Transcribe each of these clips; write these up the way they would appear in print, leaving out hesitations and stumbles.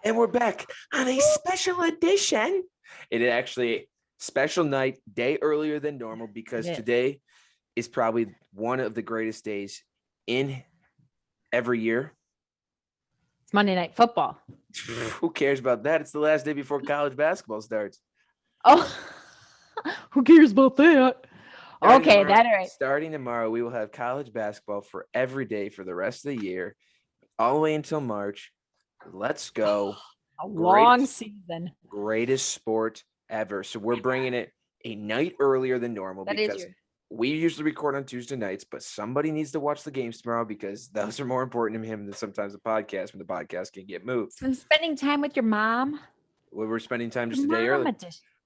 And we're back on a special edition. It is actually a special night, day earlier than normal, because today is probably one of the greatest days in every year. It's Monday Night Football. Who cares about that? It's the last day before college basketball starts. Oh, who cares about that? Starting tomorrow, we will have college basketball for every day for the rest of the year, all the way until March. Let's go. Long season. Greatest sport ever. So we're bringing it a night earlier than normal because we usually record on Tuesday nights, but somebody needs to watch the games tomorrow because those are more important to him than sometimes the podcast when the podcast can get moved. So spending time with your mom? We were spending time just a day early.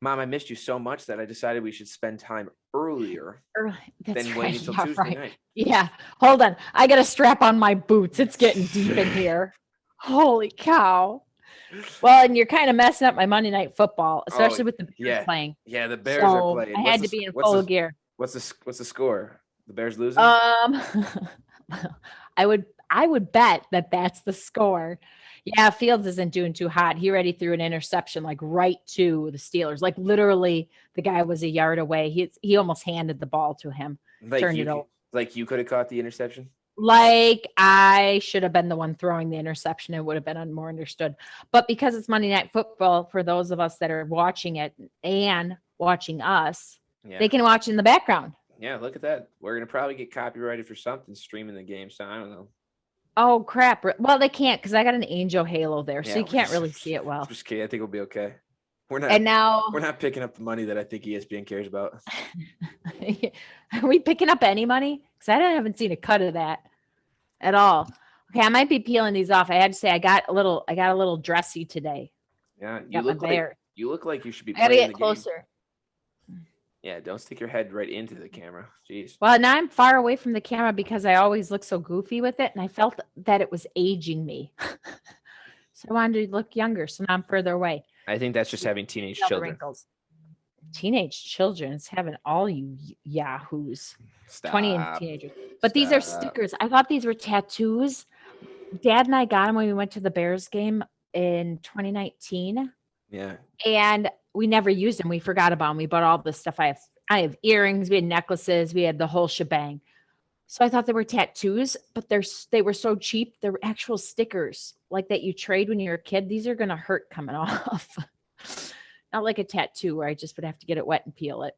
Mom, I missed you so much that I decided we should spend time earlier than waiting until Tuesday night. Yeah. Hold on. I got to strap on my boots. It's getting deep in here. Holy cow. Well, and you're kind of messing up my Monday Night Football, especially with the Bears playing. Yeah, the Bears are playing. I had to be in full gear. What's the score? The Bears losing? I would bet that that's the score. Yeah, Fields isn't doing too hot. He already threw an interception like right to the Steelers. Like literally the guy was a yard away. He almost handed the ball to him. Turned it over. Like you could have caught the interception? Like I should have been the one throwing the interception. It would have been more understood. But because it's Monday Night Football, for those of us that are watching it and watching us, they can watch in the background. Yeah, look at that. We're going to probably get copyrighted for something streaming the game, so I don't know. Oh, crap. Well, they can't because I got an angel halo there, so you can't really see it well. Just kidding. I think we'll be okay. We're not picking up the money that I think ESPN cares about. Are we picking up any money? Because I haven't seen a cut of that at all. Okay, I might be peeling these off. I had to say I got a little dressy today. Yeah, you look like you should be. I gotta get closer. Yeah, don't stick your head right into the camera. Jeez. Well, now I'm far away from the camera because I always look so goofy with it, and I felt that it was aging me. So I wanted to look younger, so now I'm further away. I think that's just having teenage children. Wrinkles. Teenage children. It's having all you yahoos. 20 and teenagers. But these are stickers. I thought these were tattoos. Dad and I got them when we went to the Bears game in 2019. Yeah. And we never used them. We forgot about them. We bought all this stuff. I have earrings. We had necklaces. We had the whole shebang. So I thought they were tattoos, but they were so cheap. They're actual stickers like that you trade when you're a kid. These are going to hurt coming off. Not like a tattoo where I just would have to get it wet and peel it.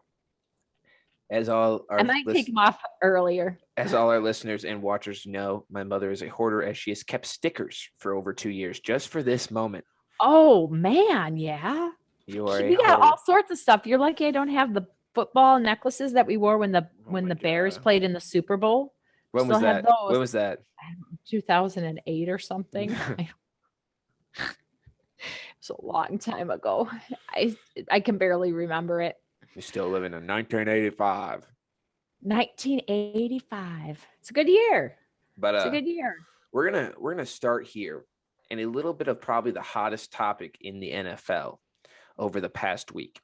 I might take them off earlier. As all our listeners and watchers know, my mother is a hoarder as she has kept stickers for over 2 years just for this moment. Oh, man. Yeah. We got all sorts of stuff. You're lucky I don't have the football necklaces that we wore when the Bears played in the Super Bowl. When was that? When was that? 2008 or something. It was a long time ago. I can barely remember it. You're still living in 1985. 1985. It's a good year. But it's a good year. We're gonna start here in a little bit of probably the hottest topic in the NFL over the past week.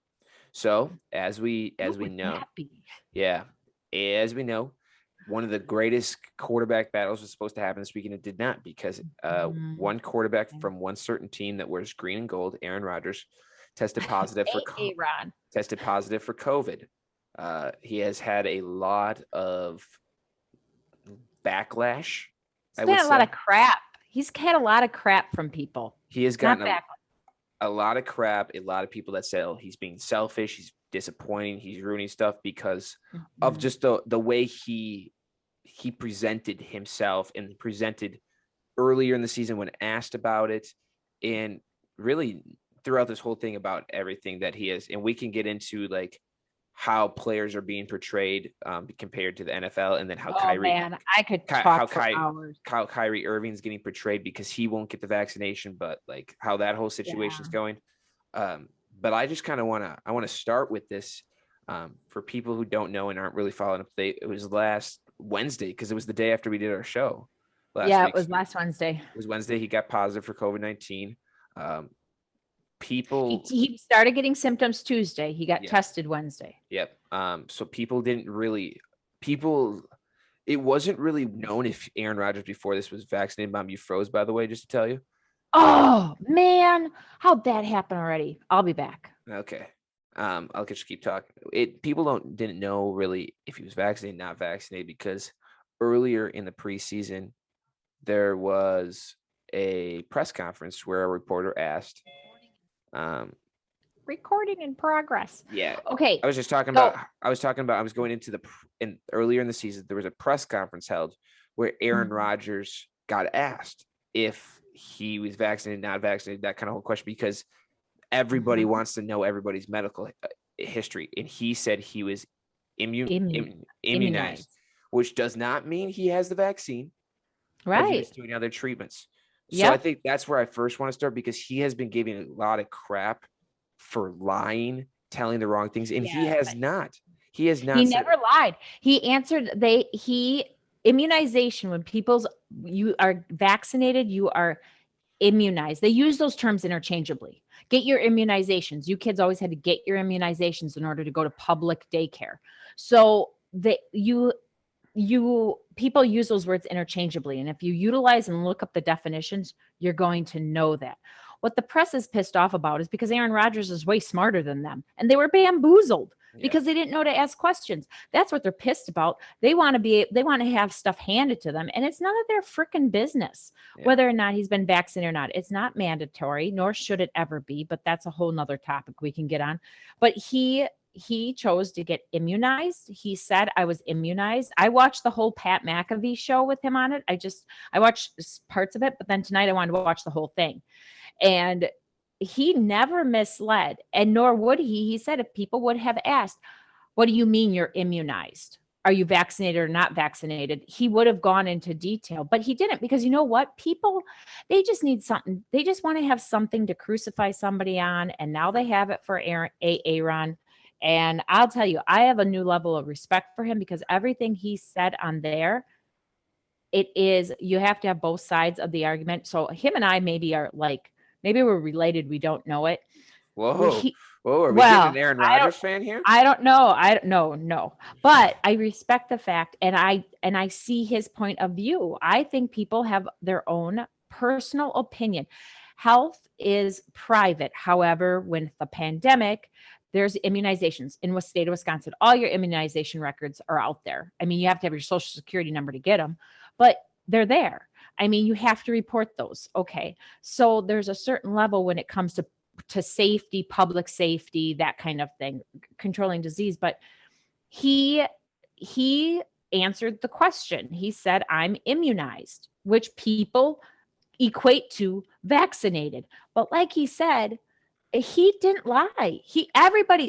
So as we know, one of the greatest quarterback battles was supposed to happen this week, and it did not because one quarterback from one certain team that wears green and gold, Aaron Rodgers, tested positive for COVID. He has had a lot of backlash. He's had a lot of crap. He's had a lot of crap from people. He has gotten a lot of crap. A lot of people that say, "Oh, he's being selfish. He's disappointing. He's ruining stuff because of just the way he presented himself and presented earlier in the season when asked about it, and really throughout this whole thing about everything that he is." And we can get into like how players are being portrayed compared to the NFL, and then how Kyrie Irving's getting portrayed because he won't get the vaccination, but like how that whole situation is going. But I just kind of want to start with this for people who don't know and aren't really following up. It was last Wednesday because it was the day after we did our show. It was last Wednesday. It was Wednesday. He got positive for COVID-19. He started getting symptoms Tuesday. He got tested Wednesday. Yep. So it wasn't really known if Aaron Rodgers before this was vaccinated. Mom, you froze, by the way, just to tell you. Oh man, how'd that happen already? I'll be back. Okay. I'll just keep talking. People didn't know really if he was vaccinated, not vaccinated, because earlier in the preseason there was a press conference where a reporter asked, um, Recording in progress. yeah, Okay. I was just talking So about. I was going into earlier in the season. There was a press conference held where Aaron Mhm. Rodgers got asked if he was vaccinated, not vaccinated, that kind of whole question, because everybody Mhm. wants to know everybody's medical history, and he said he was Immun- immunized, immunized. which does not mean he has the vaccine, but he Right. was doing other treatments. So I Yep. think that's where I first want to start, because he has been giving a lot of crap for lying, telling the wrong things, and he Yeah, has but not. He has he not said. never lied. He answered he immunization when people's you are vaccinated, you are immunized. They use those terms interchangeably. Get your immunizations. You kids always had to get your immunizations in order to go to public daycare. So you people use those words interchangeably, and if you utilize and look up the definitions, you're going to know that. What the press is pissed off about is because Aaron Rodgers is way smarter than them, and they were bamboozled Yeah, because they didn't know to ask questions. That's what they're pissed about. They want to have stuff handed to them, and it's none of their freaking business yeah, whether or not he's been vaccinated or not. It's not mandatory, nor should it ever be, but that's a whole nother topic we can get on. But he chose to get immunized. He said, I was immunized. I watched the whole Pat McAfee show with him on it. I watched parts of it, but then tonight I wanted to watch the whole thing. And he never misled, and nor would he. He said if people would have asked, what do you mean you're immunized? Are you vaccinated or not vaccinated? He would have gone into detail, but he didn't, because you know what? People, they just need something. They just want to have something to crucify somebody on. And now they have it for Aaron. And I'll tell you, I have a new level of respect for him because everything he said on there, you have to have both sides of the argument. So him and I maybe are like, maybe we're related. We don't know it. We, whoa, he, whoa, are we getting well, an Aaron I don't Rodgers fan here? I don't know. I don't know, no. But I respect the fact, and I see his point of view. I think people have their own personal opinion. Health is private. However, when the pandemic, there's immunizations in the state of Wisconsin. All your immunization records are out there. I mean, you have to have your social security number to get them, but they're there. I mean, you have to report those. Okay. So there's a certain level when it comes to safety, public safety, that kind of thing, controlling disease. But he answered the question. He said, I'm immunized, which people equate to vaccinated. But like he said, he didn't lie.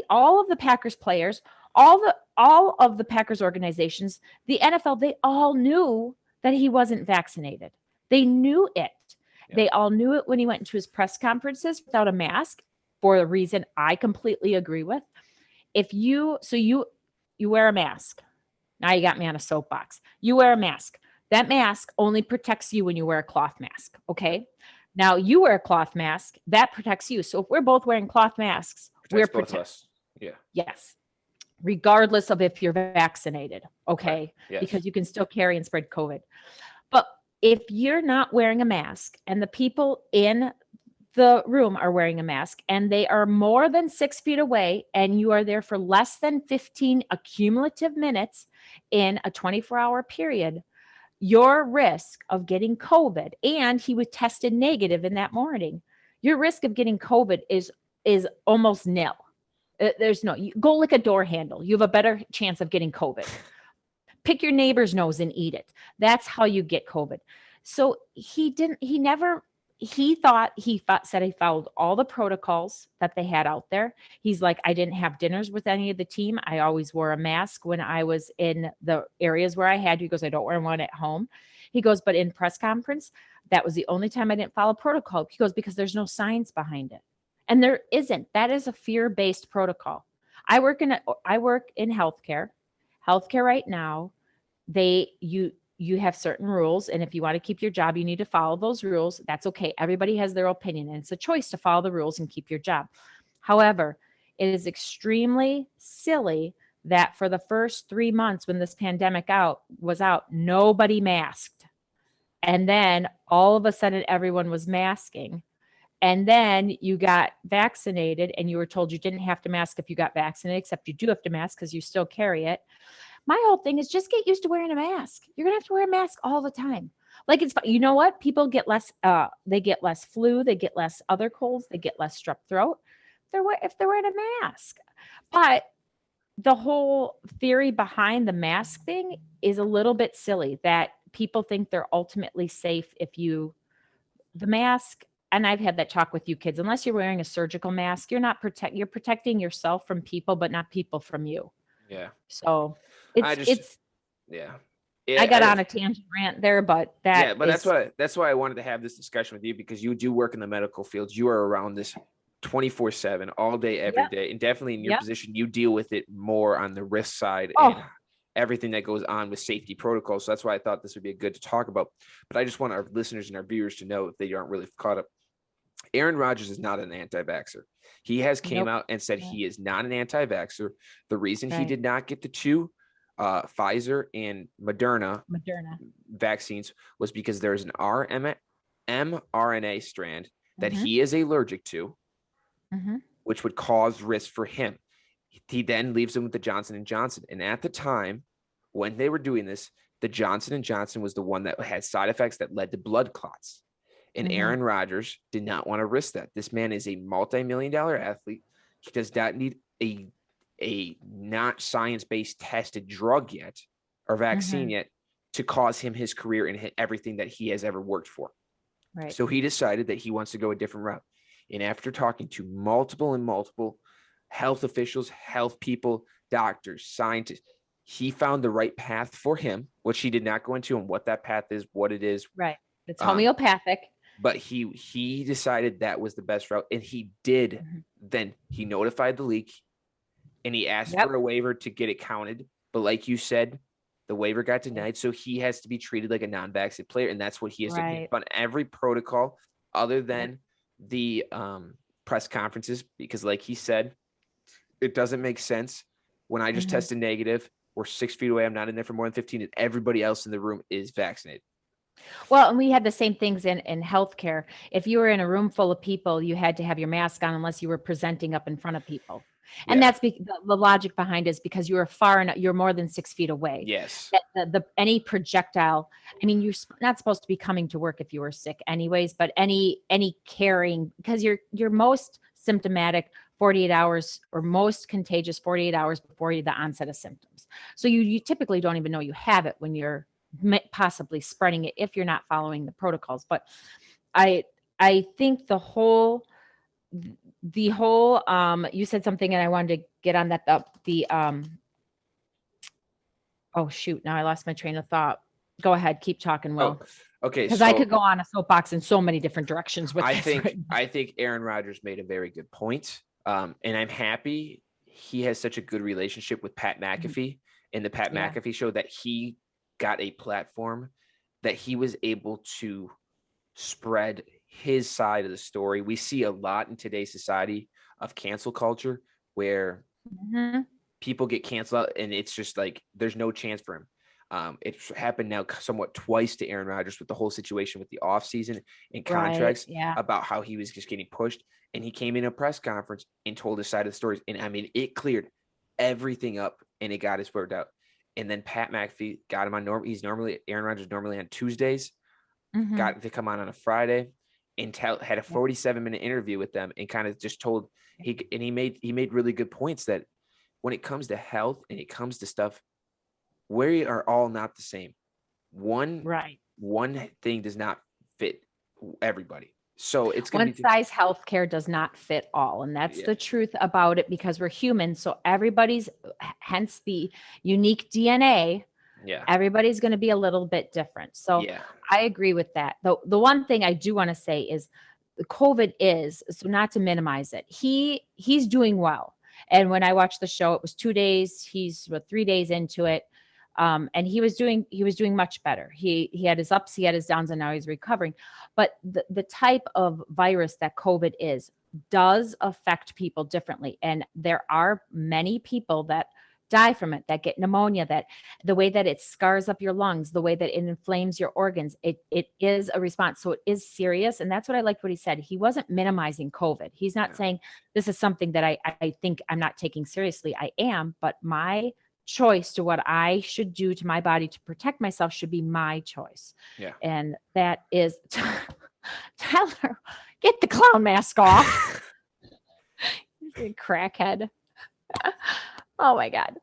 All of the Packers players, all of the Packers organizations, the NFL, they all knew that he wasn't vaccinated. They knew it. Yeah, They all knew it when he went into his press conferences without a mask, for a reason I completely agree with. If you so you wear a mask. Now you got me on a soapbox. You wear a mask. That mask only protects you when you wear a cloth mask. yeah. Okay. Now you wear a cloth mask, that protects you. So if we're both wearing cloth masks, we're Protects both of protect. us. Yeah, Yes. Regardless of if you're vaccinated. right. Okay. Yes. Because you can still carry and spread COVID. But if you're not wearing a mask and the people in the room are wearing a mask and they are more than 6 feet away and you are there for less than 15 accumulative minutes in a 24-hour period, your risk of getting COVID, and he was tested negative in that morning, your risk of getting COVID is almost nil. There's no, go lick a door handle. You have a better chance of getting COVID. Pick your neighbor's nose and eat it. That's how you get COVID. So said he followed all the protocols that they had out there. He's like, I didn't have dinners with any of the team. I always wore a mask when I was in the areas where I had to. He goes, I don't wear one at home. He goes, but in press conference, that was the only time I didn't follow protocol. He goes, because there's no science behind it. And there isn't. That is a fear-based protocol. I work in healthcare. Healthcare right now, you have certain rules, and if you want to keep your job, you need to follow those rules. That's okay. Everybody has their opinion, and it's a choice to follow the rules and keep your job. However, it is extremely silly that for the first 3 months when this pandemic was out, nobody masked. And then all of a sudden, everyone was masking. And then you got vaccinated and you were told you didn't have to mask if you got vaccinated, except you do have to mask because you still carry it. My whole thing is just get used to wearing a mask. You're going to have to wear a mask all the time. Like it's, you know what? People get less, they get less flu, they get less other colds, they get less strep throat. If they're wearing a mask. But the whole theory behind the mask thing is a little bit silly that people think they're ultimately safe if the mask, and I've had that talk with you kids, unless you're wearing a surgical mask, you're protecting yourself from people, but not people from you. Yeah. So I yeah. I got on a tangent rant there, but that's why I wanted to have this discussion with you, because you do work in the medical field. You are around this 24/7, all day, every day. And definitely in your position, you deal with it more on the risk side and everything that goes on with safety protocols. So that's why I thought this would be good to talk about. But I just want our listeners and our viewers to know, if they aren't really caught up, Aaron Rodgers is not an anti-vaxxer. He has came out and said he is not an anti-vaxxer. The reason he did not get the two Pfizer and Moderna vaccines was because there's an mRNA strand that he is allergic to, which would cause risk for him. He then leaves him with the Johnson & Johnson. And at the time when they were doing this, the Johnson & Johnson was the one that had side effects that led to blood clots. And Aaron Rodgers did not want to risk that. This man is a multi-million-dollar athlete. He does not need a not science-based tested drug yet or vaccine yet to cause him his career and everything that he has ever worked for. Right. So he decided that he wants to go a different route. And after talking to multiple health officials, health people, doctors, scientists, he found the right path for him, which he did not go into and what that path is, what it is. Right. It's homeopathic. But he decided that was the best route. And he did. Then he notified the league and he asked for a waiver to get it counted. But like you said, the waiver got denied. So he has to be treated like a non-vaccinated player. And that's what he has to do on every protocol other than the press conferences. Because like he said, it doesn't make sense when I just tested negative. We're 6 feet away. I'm not in there for more than 15 and everybody else in the room is vaccinated. Well, and we had the same things in healthcare. If you were in a room full of people, you had to have your mask on unless you were presenting up in front of people. And that's the logic behind it is because you are you're more than 6 feet away. Yes. Any projectile, I mean, you're not supposed to be coming to work if you were sick anyways, but any carrying, because you're most symptomatic 48 hours or most contagious 48 hours before the onset of symptoms. So you typically don't even know you have it when you're possibly spreading it if you're not following the protocols. But I think the whole you said something and I wanted to get on that oh shoot, now I lost my train of thought. Go ahead, keep talking, Will. Okay, because I could go on a soapbox in so many different directions with I think Aaron Rodgers made a very good point. And I'm happy he has such a good relationship with Pat McAfee in the Pat McAfee show that he got a platform that he was able to spread his side of the story. We see a lot in today's society of cancel culture where people get canceled out and it's just like there's no chance for him. It's happened now somewhat twice to Aaron Rodgers with the whole situation with the offseason and contracts about how he was just getting pushed. And he came in a press conference and told his side of the stories. And I mean, it cleared everything up and it got his word out. And then Pat McAfee got him on Aaron Rodgers normally on Tuesdays, got to come on a Friday and had a 47-minute interview with them and kind of just told he made really good points that when it comes to health and it comes to stuff, we are all not the same. One thing does not fit everybody. So it's going to one size healthcare does not fit all. And that's the truth about it because we're human. So everybody's, hence the unique DNA. Yeah. Everybody's going to be a little bit different. So I agree with that. The one thing I do want to say is the COVID is, so not to minimize it. He's doing well. And when I watched the show, it was 2 days. He's 3 days into it. And he was doing much better. He had his ups, he had his downs, and now he's recovering. But the type of virus that COVID does affect people differently. And there are many people that die from it, that get pneumonia, that the way that it scars up your lungs, the way that it inflames your organs, it is a response. So it is serious. And that's what I liked what he said. He wasn't minimizing COVID. He's not saying this is something that I think I'm not taking seriously. I am, but my choice to what I should do to my body to protect myself should be my choice. Yeah. And that is Tyler, get the clown mask off. You crackhead. Oh my God.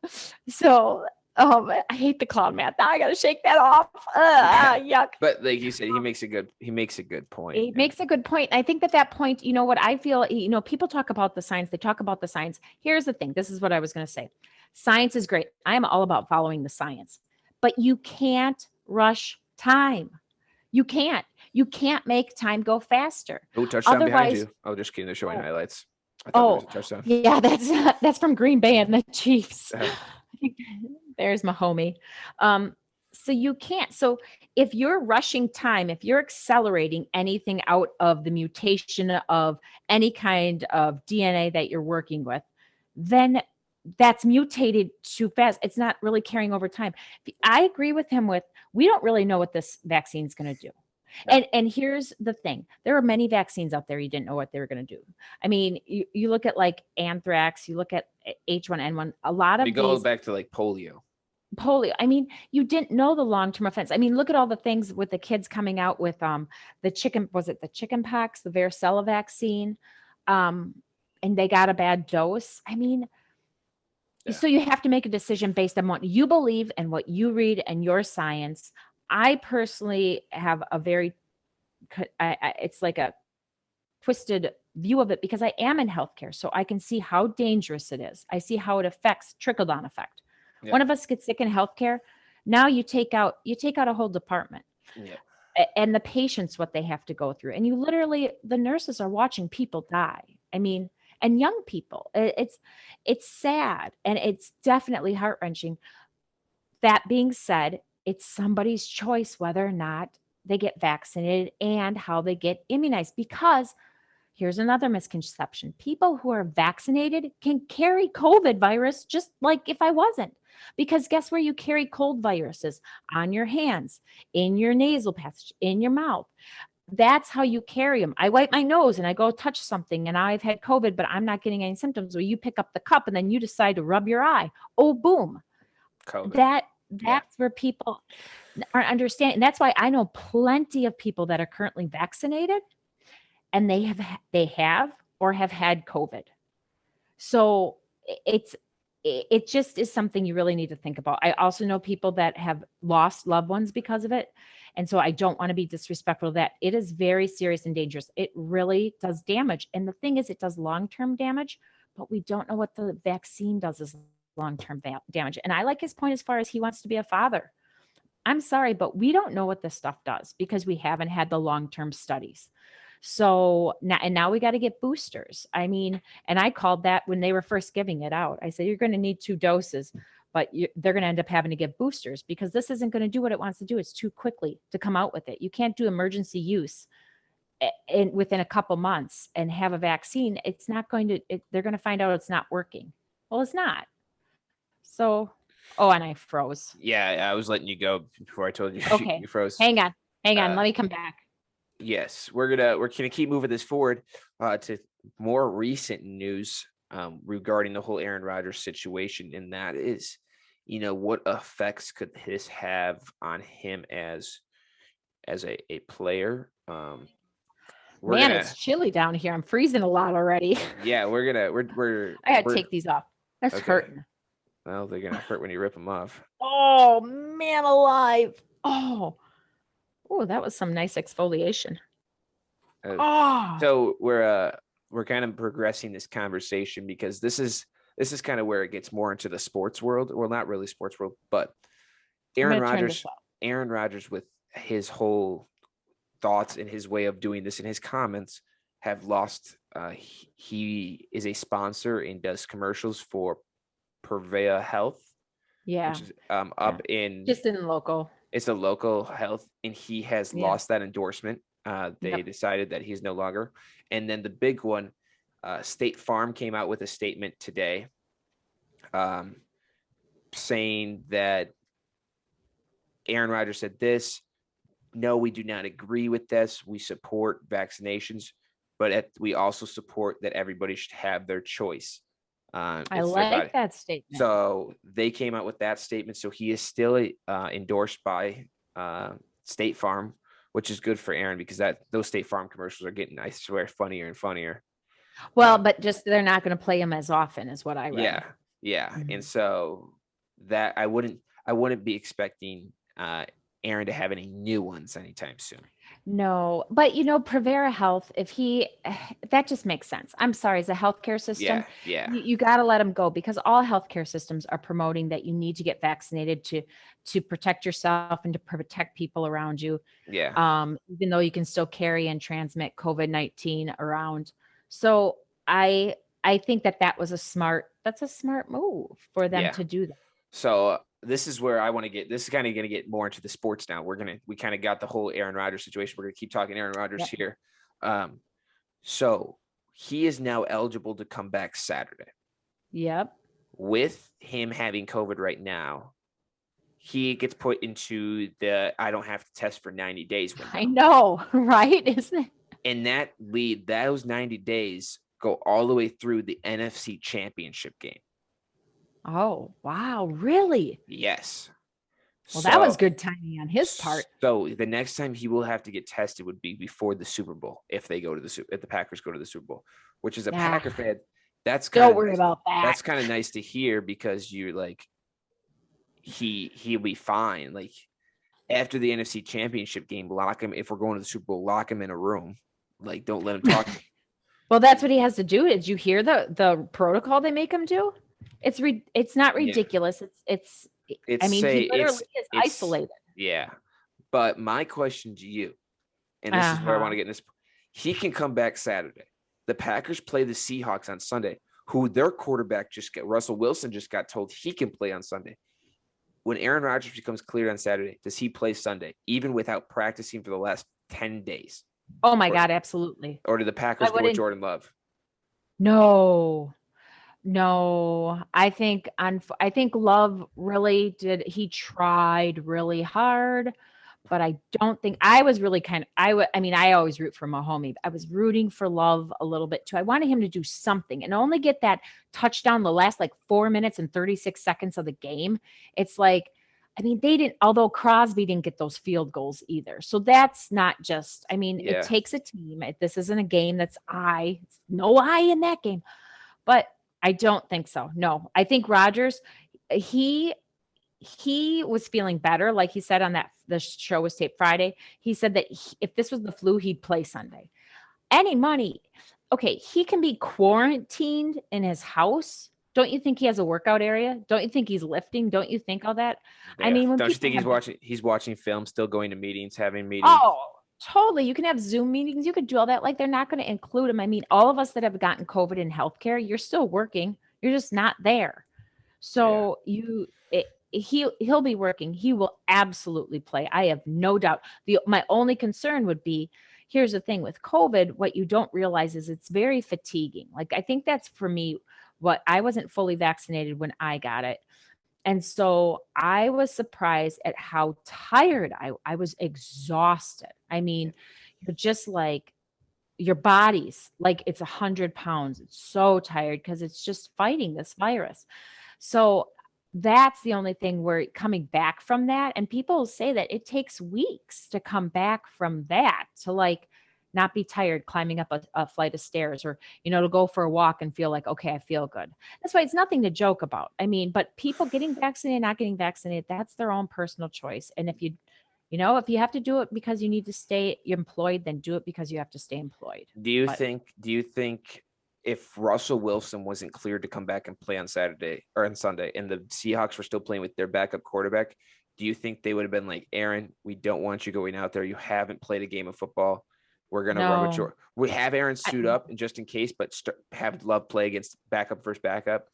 So I hate the clown mask. Now I gotta shake that off. Yuck. But like you said, he makes a good point. He makes a good point. I think that point, you know what I feel, people talk about the science. They talk about the science. Here's the thing. This is what I was going to say. Science is great. I am all about following the science, but you can't rush time. You can't make time go faster. Oh, touchdown behind you. Oh, just kidding. They're showing highlights. I thought there was a touchdown. Yeah, that's from Green Bay and the Chiefs. There's my homie. So you can't. So if you're rushing time, if you're accelerating anything out of the mutation of any kind of DNA that you're working with, then that's mutated too fast. It's not really carrying over time. I agree with him we don't really know what this vaccine is going to do. Yeah. And here's the thing. There are many vaccines out there you didn't know what they were going to do. I mean, you look at like anthrax, you look at H1N1, a lot of these. We go back to like polio. I mean, you didn't know the long-term effects. I mean, look at all the things with the kids coming out with the chicken pox, the varicella vaccine, and they got a bad dose. I mean, so you have to make a decision based on what you believe and what you read and your science. I personally have a very, it's like a twisted view of it because I am in healthcare. So I can see how dangerous it is. I see how it affects trickle-down effect. Yeah. One of us gets sick in healthcare. Now you take out a whole department. Yeah. And the patients, what they have to go through. And you literally, the nurses are watching people die. I mean, and young people. It's sad and it's definitely heart-wrenching. That being said, it's somebody's choice whether or not they get vaccinated and how they get immunized. Because here's another misconception. People who are vaccinated can carry COVID virus just like if I wasn't. Because guess where you carry cold viruses? On your hands, in your nasal passage, in your mouth. That's how you carry them. I wipe my nose and I go touch something and I've had COVID, but I'm not getting any symptoms. Or you pick up the cup and then you decide to rub your eye. Oh, boom. COVID. That's where people aren't understanding. That's why I know plenty of people that are currently vaccinated and they have or have had COVID. So it just is something you really need to think about. I also know people that have lost loved ones because of it. And so I don't want to be disrespectful of that. It is very serious and dangerous. It really does damage. And the thing is, it does long-term damage, but we don't know what the vaccine does as long-term damage. And I like his point as far as he wants to be a father. I'm sorry, but we don't know what this stuff does because we haven't had the long-term studies. So now we got to get boosters. I mean, and I called that when they were first giving it out. I said, you're going to need 2 doses, but they're going to end up having to get boosters because this isn't going to do what it wants to do. It's too quickly to come out with it. You can't do emergency use within a couple months and have a vaccine. It's not going to, they're going to find out it's not working. Well, it's not. So, and I froze. Yeah, I was letting you go before I told you you froze. Hang on. Let me come back. Yes, we're gonna keep moving this forward to more recent news regarding the whole Aaron Rodgers situation, and that is, what effects could this have on him as a player? It's chilly down here. I'm freezing a lot already. Yeah, I had to take these off. That's hurting. Well, they're gonna hurt when you rip them off. Oh man, alive! Oh, that was some nice exfoliation. So we're kind of progressing this conversation because this is kind of where it gets more into the sports world. Well, not really sports world, but Aaron Rodgers with his whole thoughts and his way of doing this and his comments have lost. He is a sponsor and does commercials for Purveya Health. Yeah. Which is up in just in local. It's a local health, and he has lost that endorsement. They decided that he's no longer. And then the big one, State Farm came out with a statement today saying that Aaron Rodgers said this. No, we do not agree with this. We support vaccinations, but we also support that everybody should have their choice. I It's their body. like that statement. So they came out with that statement. So he is still endorsed by State Farm, which is good for Aaron because those State Farm commercials are getting, I swear, funnier and funnier. Well, but just they're not going to play him as often, is what I read. Yeah. Mhm. And so that I wouldn't be expecting Aaron to have any new ones anytime soon. No, but Prevera Health, that just makes sense. I'm sorry, as a healthcare system, Yeah. you got to let them go because all healthcare systems are promoting that you need to get vaccinated to protect yourself and to protect people around you. Yeah. Even though you can still carry and transmit COVID-19 around. So I think that was a smart move for them Yeah. to do that. So this is where I want to get. This is kind of going to get more into the sports now. We kind of got the whole Aaron Rodgers situation. We're going to keep talking Aaron Rodgers here. So he is now eligible to come back Saturday. Yep. With him having COVID right now, he gets put into the I don't have to test for 90 days window. I know, right? Isn't it? And those 90 days go all the way through the NFC Championship game. Oh, wow. Really? Yes. Well, that was good timing on his part. So the next time he will have to get tested would be before the Super Bowl if the Packers go to the Super Bowl, which is a Packer fan. That's don't worry about that. That's kind of nice to hear because you're like, he'll be fine. Like after the NFC Championship game, lock him. If we're going to the Super Bowl, lock him in a room. Like don't let him talk. Well, that's what he has to do. Did you hear the protocol they make him do? It's not ridiculous. Yeah. He literally is isolated. Yeah. But my question to you, and this is where I want to get in this. He can come back Saturday. The Packers play the Seahawks on Sunday, who their quarterback Russell Wilson just got told he can play on Sunday. When Aaron Rodgers becomes cleared on Saturday, does he play Sunday, even without practicing for the last 10 days? Oh my God, absolutely. Or do the Packers go with Jordan Love? No, I think Love really did. He tried really hard, but I don't think I was really I always root for Mahomes. I was rooting for Love a little bit too. I wanted him to do something and only get that touchdown the last 4 minutes and 36 seconds of the game. It's like, they didn't, although Crosby didn't get those field goals either. So that's not just, it takes a team. This isn't a game that's no I in that game, but I don't think so. No, I think Rodgers, he was feeling better. Like he said on the show was taped Friday. He said that if this was the flu, he'd play Sunday. Any money. Okay. He can be quarantined in his house. Don't you think he has a workout area? Don't you think he's lifting? Don't you think all that? Yeah. Don't you think he's watching film, still going to meetings, having meetings? Oh, totally. You can have Zoom meetings. You could do all that. They're not going to include him. All of us that have gotten COVID in healthcare, you're still working. You're just not there. So he'll be working. He will absolutely play. I have no doubt. My only concern would be, here's the thing with COVID, what you don't realize is it's very fatiguing. I think that's for me, what I wasn't fully vaccinated when I got it. And so I was surprised at how tired I was exhausted. You're just your body's it's 100 pounds. It's so tired because it's just fighting this virus. So that's the only thing where coming back from that. And people say that it takes weeks to come back from that to not be tired climbing up a flight of stairs or, to go for a walk and feel okay, I feel good. That's why it's nothing to joke about. But people getting vaccinated, not getting vaccinated, that's their own personal choice. And if you have to do it because you need to stay employed, then do it because you have to stay employed. Do you think if Russell Wilson wasn't cleared to come back and play on Saturday or on Sunday and the Seahawks were still playing with their backup quarterback, do you think they would have been like, Aaron, we don't want you going out there. You haven't played a game of football. We're going to run with your. We have Aaron suit up and just in case, but have Love play against backup versus backup.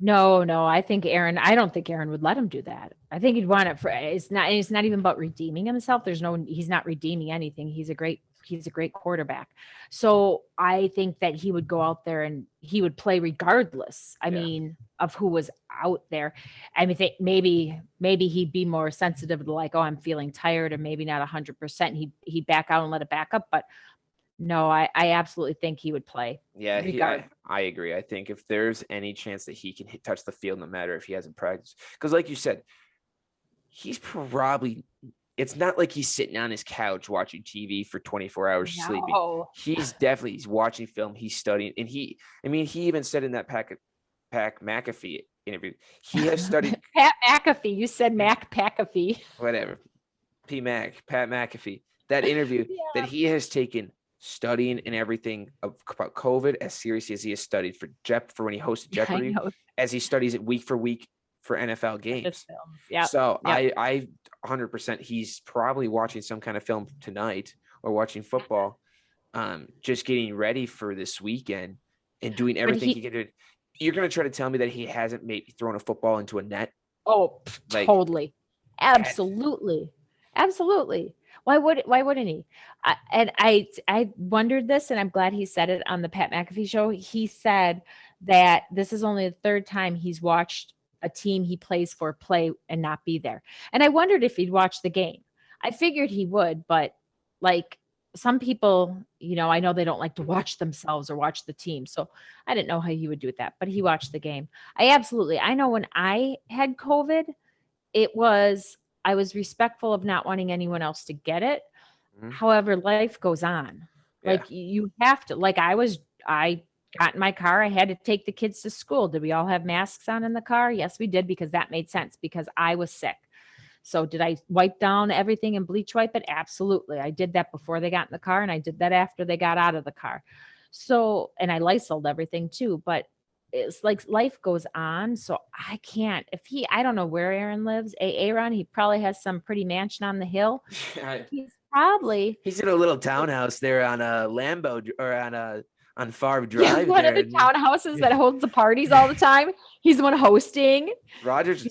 No. I don't think Aaron would let him do that. I think he'd want it for, it's not even about redeeming himself. He's not redeeming anything. He's a great he's a great quarterback. So I think that he would go out there and he would play regardless. I mean, of who was out there. I mean, maybe he'd be more sensitive to like, oh, I'm feeling tired, or maybe not 100%. He'd back out and let it back up. But no, I absolutely think he would play. Yeah, I agree. I think if there's any chance that he can touch the field, no matter if he hasn't practiced, because like you said, he's probably, it's not like he's sitting on his couch watching TV for 24 hours sleeping. He's watching film, he's studying, and he even said in that Pat McAfee interview, he has studied Pat McAfee. You said Pat McAfee. Whatever. Pat McAfee. That interview that he has taken studying and everything about COVID as seriously as he has studied for when he hosted Jeopardy, as he studies it week for week for NFL games. Yeah. So I 100%, he's probably watching some kind of film tonight or watching football, just getting ready for this weekend and doing everything he can do. You're going to try to tell me that he hasn't thrown a football into a net? Oh, totally. Absolutely. Why wouldn't he? I wondered this, and I'm glad he said it on the Pat McAfee show. He said that this is only the third time he's watched a team he plays for play and not be there. And I wondered if he'd watch the game. I figured he would, but like some people, I know they don't like to watch themselves or watch the team. So I didn't know how he would do that, but he watched the game. I know when I had COVID, I was respectful of not wanting anyone else to get it. Mm-hmm. However, life goes on. Yeah. Like you have to, I got in my car. I had to take the kids to school. Did we all have masks on in the car? Yes, we did, because that made sense because I was sick. So did I wipe down everything and bleach wipe it? Absolutely. I did that before they got in the car, and I did that after they got out of the car. So, and I Lysoled everything too, but it's like life goes on. So I can't, I don't know where Aaron lives. Aaron, he probably has some pretty mansion on the hill. He's in a little townhouse there on a Lambeau or on Favre Drive. One of the townhouses that holds the parties all the time. He's the one hosting. Rodgers,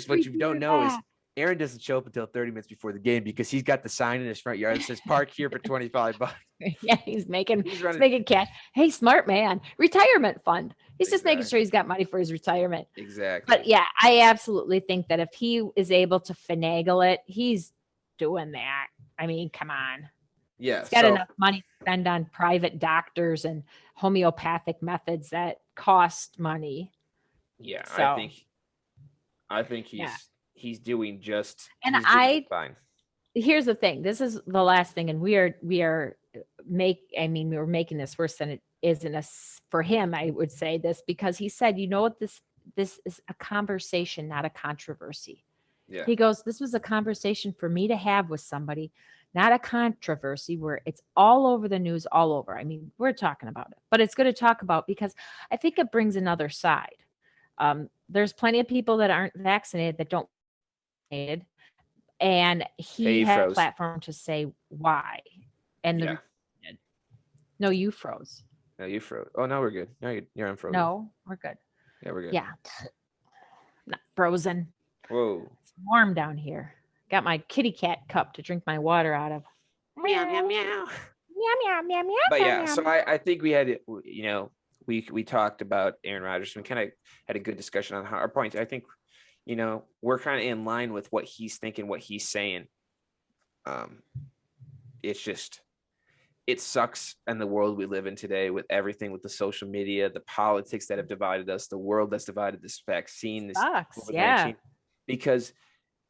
what you don't know is Aaron doesn't show up until 30 minutes before the game because he's got the sign in his front yard that says park here for $25. Yeah, he's making cash. Hey, smart man. Retirement fund. He's just making sure he's got money for his retirement. Exactly. But yeah, I absolutely think that if he is able to finagle it, he's doing that. I mean, come on. Yeah. He's got enough money to spend on private doctors and homeopathic methods that cost money. Yeah, so, I think he's doing just fine. Here's the thing. This is the last thing, and we're making this worse than it is for him. I would say this because he said, you know what, this is a conversation, not a controversy. Yeah. He goes, this was a conversation for me to have with somebody, not a controversy where it's all over the news, all over. I mean, we're talking about it, but it's good to talk about because I think it brings another side. There's plenty of people that aren't vaccinated that don't vaccinated, and he had a platform to say why. And no, you froze. No, you froze. Oh, no, we're good. No, you're unfrozen. No, we're good. Yeah, we're good. Yeah, not frozen. Whoa, it's warm down here. Got my kitty cat cup to drink my water out of. Meow meow meow. Meow meow meow meow. But yeah, so I think we had we talked about Aaron Rodgers. We kind of had a good discussion on our points. I think we're kind of in line with what he's thinking, what he's saying. It's just, it sucks in the world we live in today with everything, with the social media, the politics that have divided us, the world that's divided, this vaccine, this sucks. Yeah. Because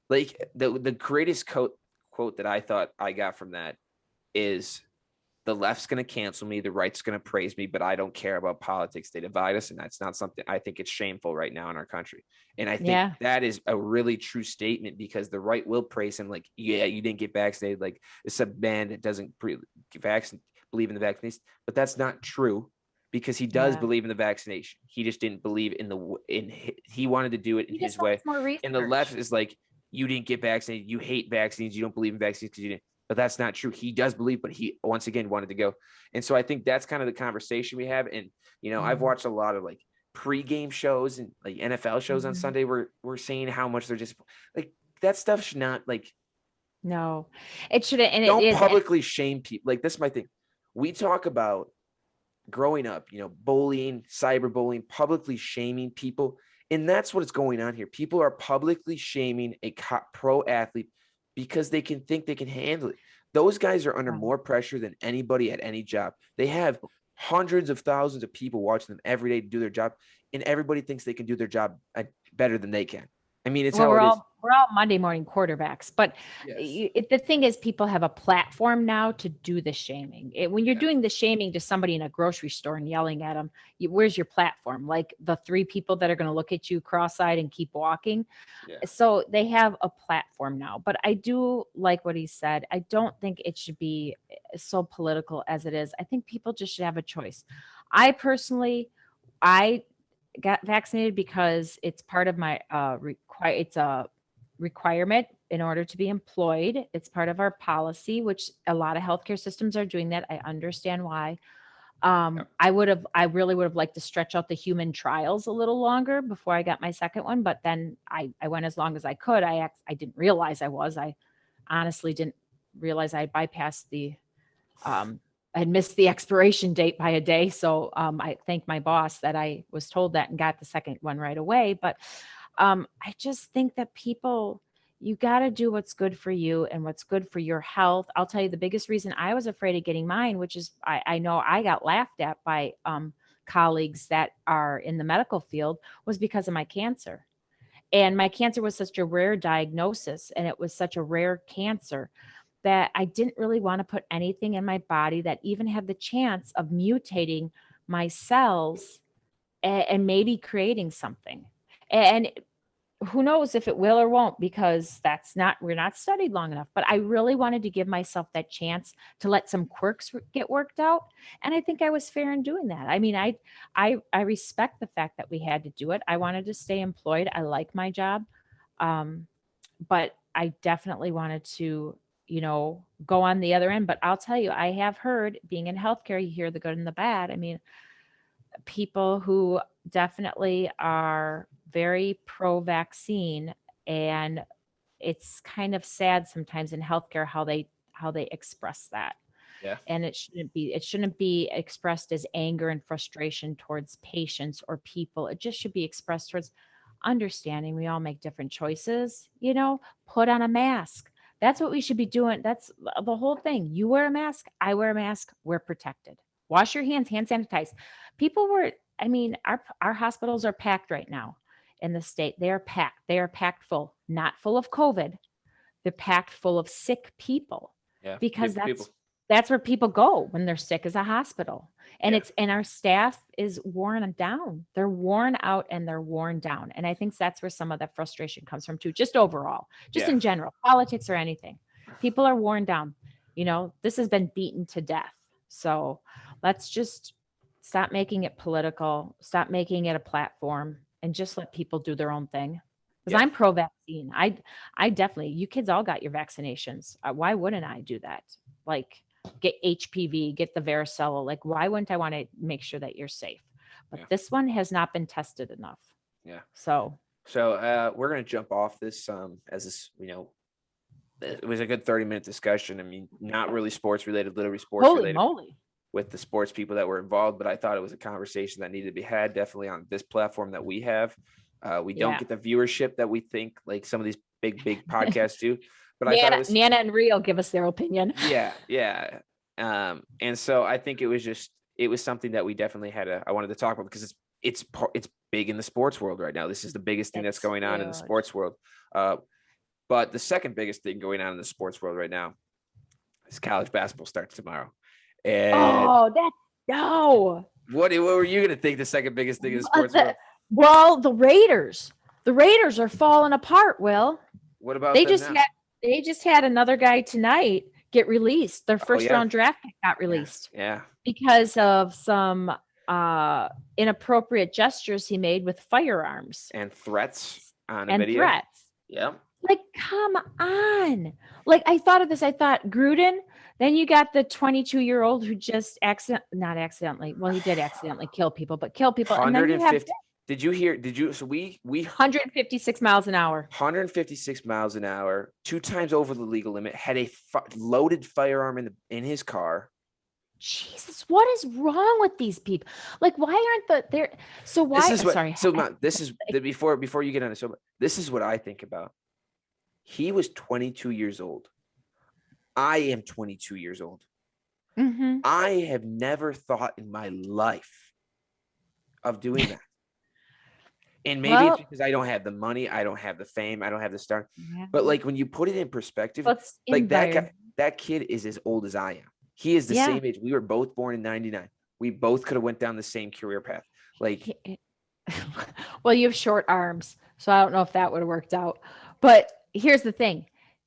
like the greatest quote that I thought I got from that is, the left's going to cancel me, the right's going to praise me, but I don't care about politics. They divide us, and that's not something, I think it's shameful right now in our country. And I think that is a really true statement, because the right will praise him like, yeah, you didn't get vaccinated, like it's a man that doesn't believe in the vaccination. But that's not true, because he does believe in the vaccination. He just didn't believe he wanted to do it in his way. And the left is like, you didn't get vaccinated, you hate vaccines, you don't believe in vaccines because you didn't. But that's not true. He does believe, but he once again wanted to go. And so I think that's kind of the conversation we have. And, I've watched a lot of like pregame shows and like NFL shows on Sunday where we're seeing how much they're just like, that stuff should not, like, No, it shouldn't. And it Don't is. publicly shame people. Like, this is my thing. We talk about growing up, bullying, cyberbullying, publicly shaming people. And that's what's going on here. People are publicly shaming a pro athlete because they think they can handle it. Those guys are under more pressure than anybody at any job. They have hundreds of thousands of people watching them every day to do their job, and everybody thinks they can do their job better than they can. I mean, it's Well, how it is. we're all Monday morning quarterbacks, but Yes. the thing is, people have a platform now to do the shaming. When you're doing the shaming to somebody in a grocery store and yelling at them, where's your platform? Like the 3 people that are going to look at you cross-eyed and keep walking. Yeah. So they have a platform now. But I do like what he said. I don't think it should be so political as it is. I think people just should have a choice. I personally, I got vaccinated because it's part of my it's a requirement in order to be employed. It's part of our policy, which a lot of healthcare systems are doing that. I understand why. I really would have liked to stretch out the human trials a little longer before I got my second one, but then I went as long as I could. I didn't realize I honestly didn't realize I bypassed I had missed the expiration date by a day. So I thank my boss that I was told that and got the second one right away. But I just think that you got to do what's good for you and what's good for your health. I'll tell you the biggest reason I was afraid of getting mine, which is I know I got laughed at by colleagues that are in the medical field, was because of my cancer. And my cancer was such a rare diagnosis, and it was such a rare cancer that I didn't really want to put anything in my body that even had the chance of mutating my cells and maybe creating something. And who knows if it will or won't, because we're not studied long enough. But I really wanted to give myself that chance to let some quirks get worked out. And I think I was fair in doing that. I mean, I respect the fact that we had to do it. I wanted to stay employed. I like my job. But I definitely wanted to go on the other end. But I'll tell you, I have heard, being in healthcare, you hear the good and the bad. I mean, people who definitely are very pro-vaccine, and it's kind of sad sometimes in healthcare how they express that. Yeah. And it shouldn't be expressed as anger and frustration towards patients or people. It just should be expressed towards understanding we all make different choices. Put on a mask. That's what we should be doing. That's the whole thing. You wear a mask, I wear a mask, we're protected. Wash your hands, hand sanitize. Our hospitals are packed right now in the state. They are packed. They are packed full, not full of COVID. They're packed full of sick people. Yeah. Because that's where people go when they're sick, is a hospital. And and our staff is worn down. They're worn out and they're worn down. And I think that's where some of that frustration comes from too, just overall, in general, politics or anything. People are worn down. This has been beaten to death. So let's just stop making it political, stop making it a platform, and just let people do their own thing. Because I'm pro-vaccine. I definitely, you kids all got your vaccinations. Why wouldn't I do that? Like, get HPV, get the varicella. Like, why wouldn't I want to make sure that you're safe? But this one has not been tested enough. Yeah. So we're going to jump off this as this, it was a good 30-minute discussion. I mean, not really sports related, literally sports related. Holy moly. With the sports people that were involved, but I thought it was a conversation that needed to be had, definitely on this platform that we have. We don't get the viewership that we think like some of these big podcasts do. But I thought it was Nana and Rio give us their opinion. Yeah. And so I think it was something that we definitely I wanted to talk about because it's big in the sports world right now. This is the biggest thing that's going on in the sports world. But the second biggest thing going on in the sports world right now is college basketball starts tomorrow. And what were you going to think the second biggest thing in the sports world? Well, the Raiders are falling apart. Will, what about they just had another guy tonight get released. Their first round draft pick got released. Yeah. Because of some inappropriate gestures he made with firearms and threats on a video. Yeah. Like, come on. Like, I thought of this. I thought Gruden. Then you got the 22-year-old who just he did accidentally kill people, but kill people. 150, Did you hear? So we 156 miles an hour. 156 miles an hour, 2 times over the legal limit, had a loaded firearm in his car. Jesus, what is wrong with these people? Like, why aren't there? So why? This is before you get on it. So this is what I think about. He was 22 years old. I am 22 years old. Mm-hmm. I have never thought in my life of doing that. And maybe it's because I don't have the money, I don't have the fame, I don't have the star. Yeah. But like when you put it in perspective, like that kid is as old as I am. He is the same age. We were both born in 99. We both could have went down the same career path. Like, well, you have short arms, so I don't know if that would have worked out. But here's the thing.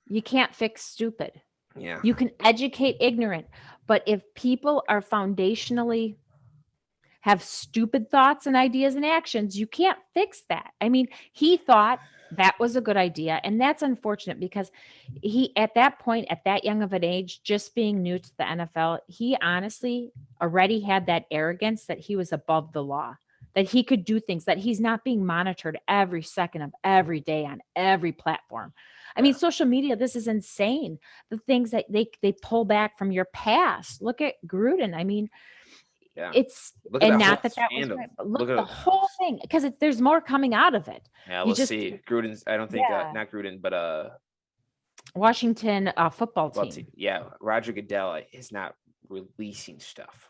You can't fix stupid. Yeah. You can educate ignorant. But if people are foundationally have stupid thoughts and ideas and actions, you can't fix that. I mean, he thought that was a good idea. And that's unfortunate because he, at that point, at that young of an age, just being new to the NFL, he honestly already had that arrogance that he was above the law, that he could do things, that he's not being monitored every second of every day on every platform. I mean, social media, this is insane. The things that they pull back from your past. Look at Gruden. I mean, it's and not that was right, but look at the whole thing because there's more coming out of it. Yeah, we'll see. Gruden's, I don't think not Gruden, but Washington football team. Yeah, Rodger Goodell is not releasing stuff.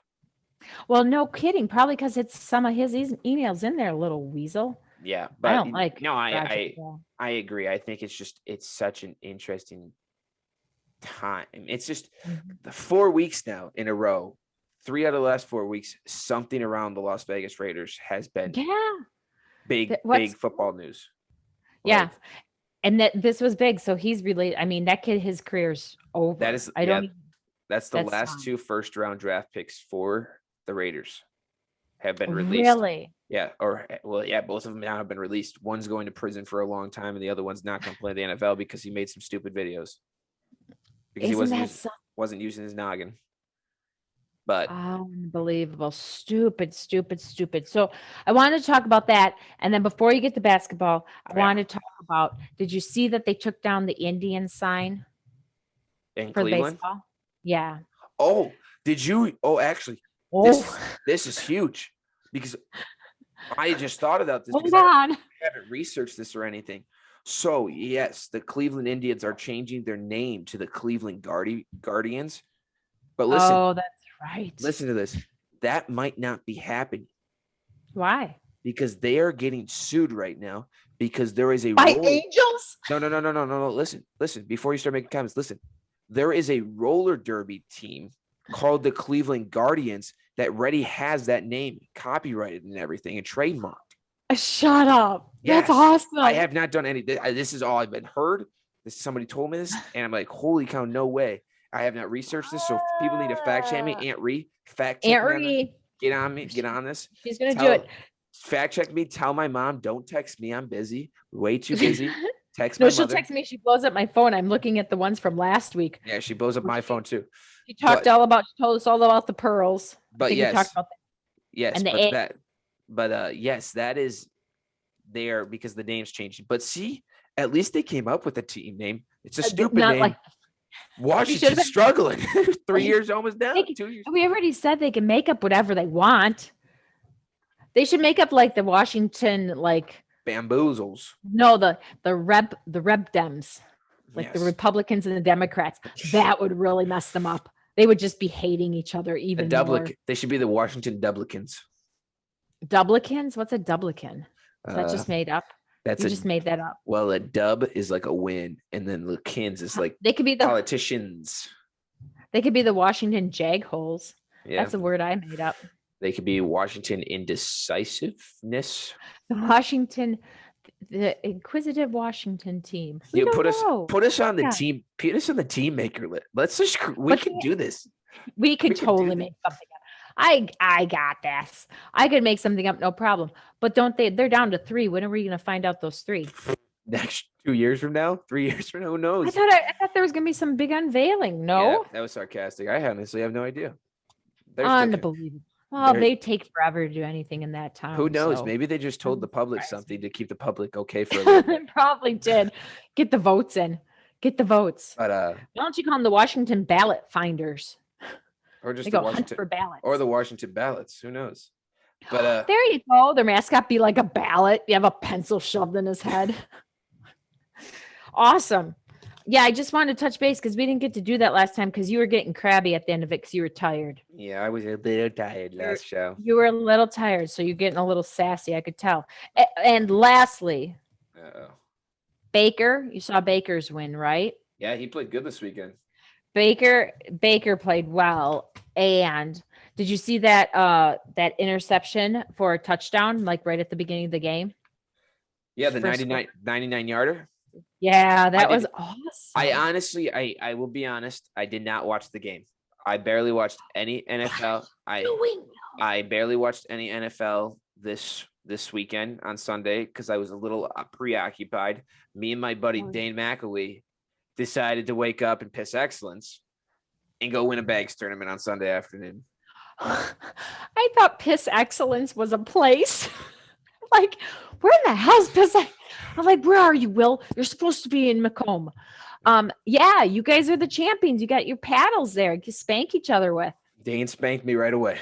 Well, no kidding. Probably because it's some of his emails in there, little weasel. Yeah, but I don't like. No, I agree. I think it's such an interesting time. It's just the 4 weeks now in a row. 3 out of the last 4 weeks, something around the Las Vegas Raiders has been big football news. Yeah. And that this was big. So he's related. I mean, that kid, his career's over. That's the last 2 first-round draft picks for the Raiders have been released. Really? Yeah. Both of them now have been released. One's going to prison for a long time, and the other one's not going to play the NFL because he made some stupid videos. Because he wasn't using his noggin. But unbelievable. Stupid. So I want to talk about that. And then before you get to basketball, I want to talk about, did you see that they took down the Indian sign in for Cleveland? Baseball? Yeah. Oh, did you? Oh, actually, this is huge because I just thought about this. Hold on. I haven't researched this or anything. So yes, the Cleveland Indians are changing their name to the Cleveland Guardians. But listen. Oh, that's right. Listen to this. That might not be happening. Why? Because they are getting sued right now because there is by Angels? No. Listen. Before you start making comments, listen. There is a roller derby team called the Cleveland Guardians that already has that name copyrighted and everything and trademarked. Shut up. Yes. That's awesome. I have not done any. This is all I've been heard. Somebody told me this, and I'm like, holy cow, no way. I have not researched this, so if people need to fact check me, Aunt Ree, fact check me. Get on this. She's gonna do it. Fact check me. Tell my mom, don't text me. I'm busy. Way too busy. Text she'll text me. She blows up my phone. I'm looking at the ones from last week. Yeah, she blows up my phone too. She told us all about the pearls. But yes, we talked about that. Yes, and yes, that is there because the name's changing. But see, at least they came up with a team name. It's a stupid name. Washington's struggling. 3 years almost down. 2 years. We already said they can make up whatever they want. They should make up like the Washington bamboozles. No, the Reb Dems, the Republicans and the Democrats. That would really mess them up. They would just be hating each other even more. They should be the Washington Dublicans. Dublicans? What's a Dublican? Is that just made up? Just made that up. Well, a dub is like a win, and then the Kins is like they could be the politicians. They could be the Washington Jagholes. Yeah. That's a word I made up. They could be Washington indecisiveness. The inquisitive Washington team. Put us on the team. Put us on the team maker list. We can do this. We could totally make something up. I got this. I could make something up, no problem. But they're down to 3. When are we going to find out those 3? Next 2 years from now? 3 years from now? Who knows? I thought there was going to be some big unveiling. No? Yeah, that was sarcastic. I honestly have no idea. Unbelievable. Well, they take forever to do anything in that town. Who knows? So. Maybe they just told the public something to keep the public okay for a little bit. Probably did. Get the votes in. Get the votes. But why don't you call them the Washington ballot finders? Or just they the go Washington hunt for ballots. Or the Washington ballots. Who knows? But there you go. Their mascot be like a ballot. You have a pencil shoved in his head. Awesome. Yeah, I just wanted to touch base because we didn't get to do that last time because you were getting crabby at the end of it because you were tired. Yeah, I was a little tired last show. You were a little tired, so you're getting a little sassy. I could tell. And lastly, Baker. You saw Baker's win, right? Yeah, he played good this weekend. Baker played well. And did you see that that interception for a touchdown, like right at the beginning of the game? Yeah, the 99 yarder. Yeah, that was awesome. I honestly, I will be honest, I did not watch the game. I barely watched any NFL. I barely watched any NFL this weekend on Sunday because I was a little preoccupied. Me and my buddy Dane McAlee decided to wake up and piss excellence and go win a bags tournament on Sunday afternoon. I thought Piss Excellence was a place. Like, where in the hell's Piss? I'm like, where are you, Will? You're supposed to be in Macomb. Yeah, you guys are the champions. You got your paddles there. You spank each other with. Dane spanked me right away.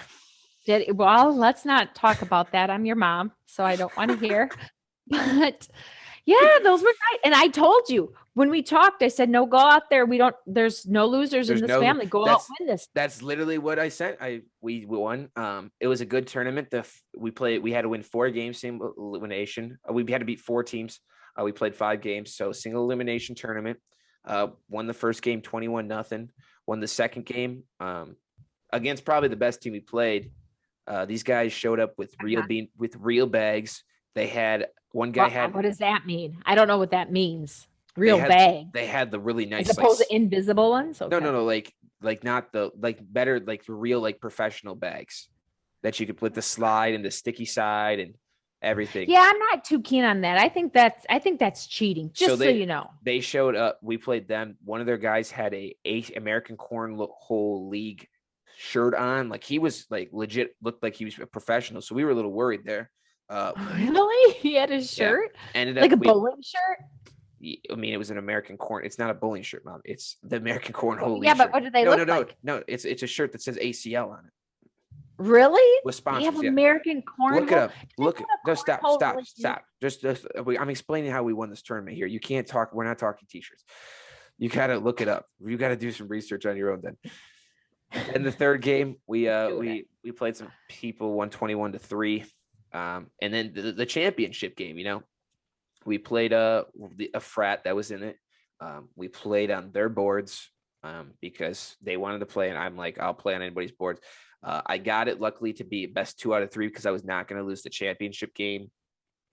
Well, let's not talk about that. I'm your mom, so I don't want to hear. But yeah, those were great. And I told you when we talked, I said, no, go out there. There's no losers in this family. Go out and win this. That's literally what I said. We won. It was a good tournament. We had to win 4 games, single elimination. We had to beat 4 teams. We played 5 games. So single elimination tournament. Won the first game 21-0. Won the second game against probably the best team we played. These guys showed up with real bags. They had one guy what does that mean? I don't know what that means. Real bag. They had the really nice, as opposed to invisible ones. Okay. No, like not the better, like the real, like professional bags that you could put the slide and the sticky side and everything. Yeah, I'm not too keen on that. I think that's cheating. Just so you know, they showed up. We played them. One of their guys had a American Cornhole League shirt on. Like he was like legit, looked like he was a professional. So we were a little worried there. Really? He had a shirt? Yeah. Ended like a bowling shirt? I mean, it was an American corn. It's not a bowling shirt, Mom. It's the American Cornhole League. Yeah, but shirt. what do they look like? No. It's a shirt that says ACL on it. Really? With sponsors. They have American Cornhole. Look it up. Look. No, stop. Just I'm explaining how we won this tournament here. You can't talk. We're not talking t-shirts. You gotta look it up. You gotta do some research on your own. Then. In the third game, we played some people, 121-3. And then the championship game, we played a frat that was in it. We played on their boards because they wanted to play, and I'm like, I'll play on anybody's boards. I got it luckily to be best 2 out of 3 because I was not going to lose the championship game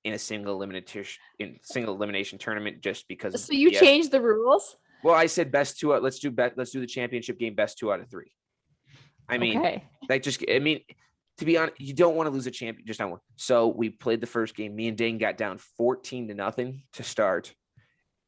in a single elimination tournament just because. So you changed the rules? Well, I said best 2 out. Let's do the championship game best 2 out of 3. I mean, to be honest, you don't want to lose a champion just on one. So we played the first game. Me and Dane got down 14-0 to start.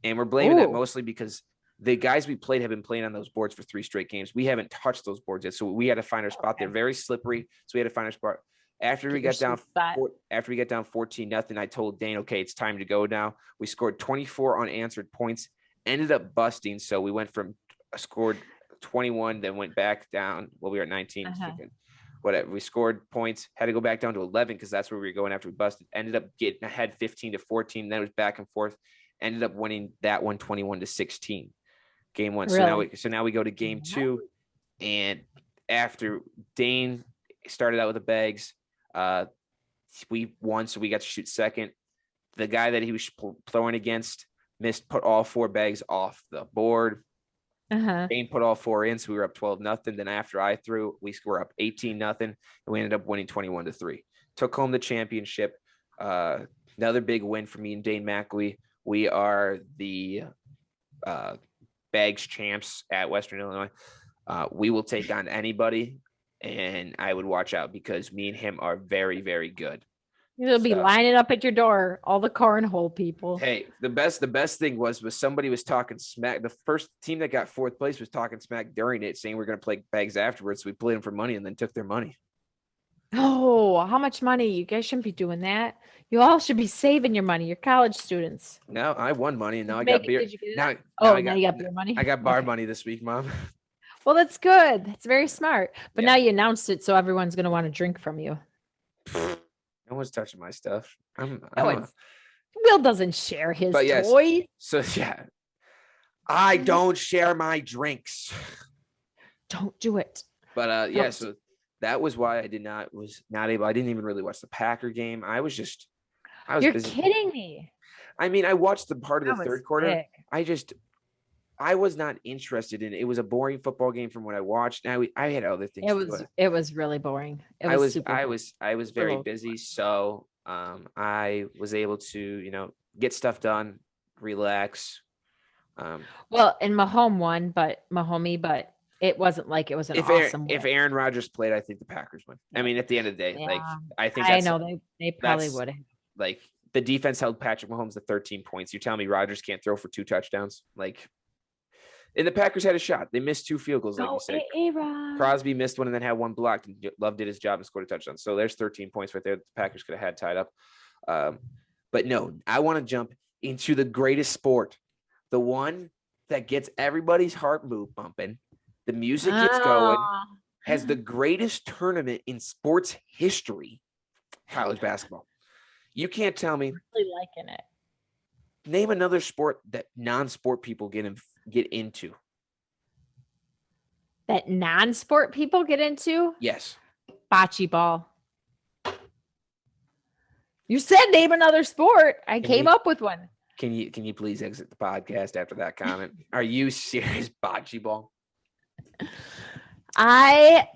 And we're blaming that mostly because the guys we played have been playing on those boards for 3 straight games. We haven't touched those boards yet. So we had to find our spot. They're very slippery. So we had to find our spot. After we got down 14-0, I told Dane, okay, it's time to go now. We scored 24 unanswered points, ended up busting. So we went from scored 21, then went back down. Well, we were at 19. Whatever. We scored points, had to go back down to 11 because that's where we were going after we busted. Ended up getting ahead 15-14. Then it was back and forth. Ended up winning that one 21-16. Game 1. Really? So now we go to game 2. And after Dane started out with the bags, we won, so we got to shoot second. The guy that he was throwing against put all 4 bags off the board. Dane put all 4 in, so we were up 12-0. Then after I threw, we were up 18-0, and we ended up winning 21-3. Took home the championship. Another big win for me and Dane McAlee. We are the bags champs at Western Illinois. We will take on anybody, and I would watch out because me and him are very, very good. You'll be lining up at your door, all the cornhole people. Hey, the best thing was somebody was talking smack. The first team that got 4th place was talking smack during it, saying we're going to play bags afterwards. So we played them for money and then took their money. Oh, how much money? You guys shouldn't be doing that. You all should be saving your money. You're college students. No, I won money and Did now you I got make it? beer. Did you get it? Now Oh, now you got beer money. I got bar Okay. money this week, Mom. Well, that's good. That's very smart. But Yeah. now you announced it, so everyone's going to want to drink from you. No one's touching my stuff. I No, don't know. Will doesn't share his But yes. toys. So yeah, I don't share my drinks. Don't do it. But yeah, so that was why I was not able. I didn't even really watch the Packer game. I was You're busy. kidding me. I mean, I watched the part of That the was third quarter. sick. I was not interested in it. It was a boring football game from what I watched. Now I had other things. It was really boring. It was super boring. I was very busy, so I was able to get stuff done, relax. Well, and Mahomes won, but it wasn't like it was an awesome win. If Aaron Rodgers played, I think the Packers win. I mean, at the end of the day, Yeah. like I think I know they probably would have. Like the defense held Patrick Mahomes to 13 points. You're telling me Rodgers can't throw for 2 touchdowns? Like, and the Packers had a shot. They missed 2 field goals, like you said. Crosby missed one and then had one blocked, and Love did his job and scored a touchdown. So there's 13 points right there that the Packers could have had tied up. But no, I want to jump into the greatest sport, the one that gets everybody's heart bumping. The music gets going, has the greatest tournament in sports history, college basketball. You can't tell me. Really liking it. Name another sport that non-sport people get into. That non-sport people get into? Yes. Bocce ball. You said name another sport. I came up with one. Can you please exit the podcast after that comment? Are you serious? Bocce ball? The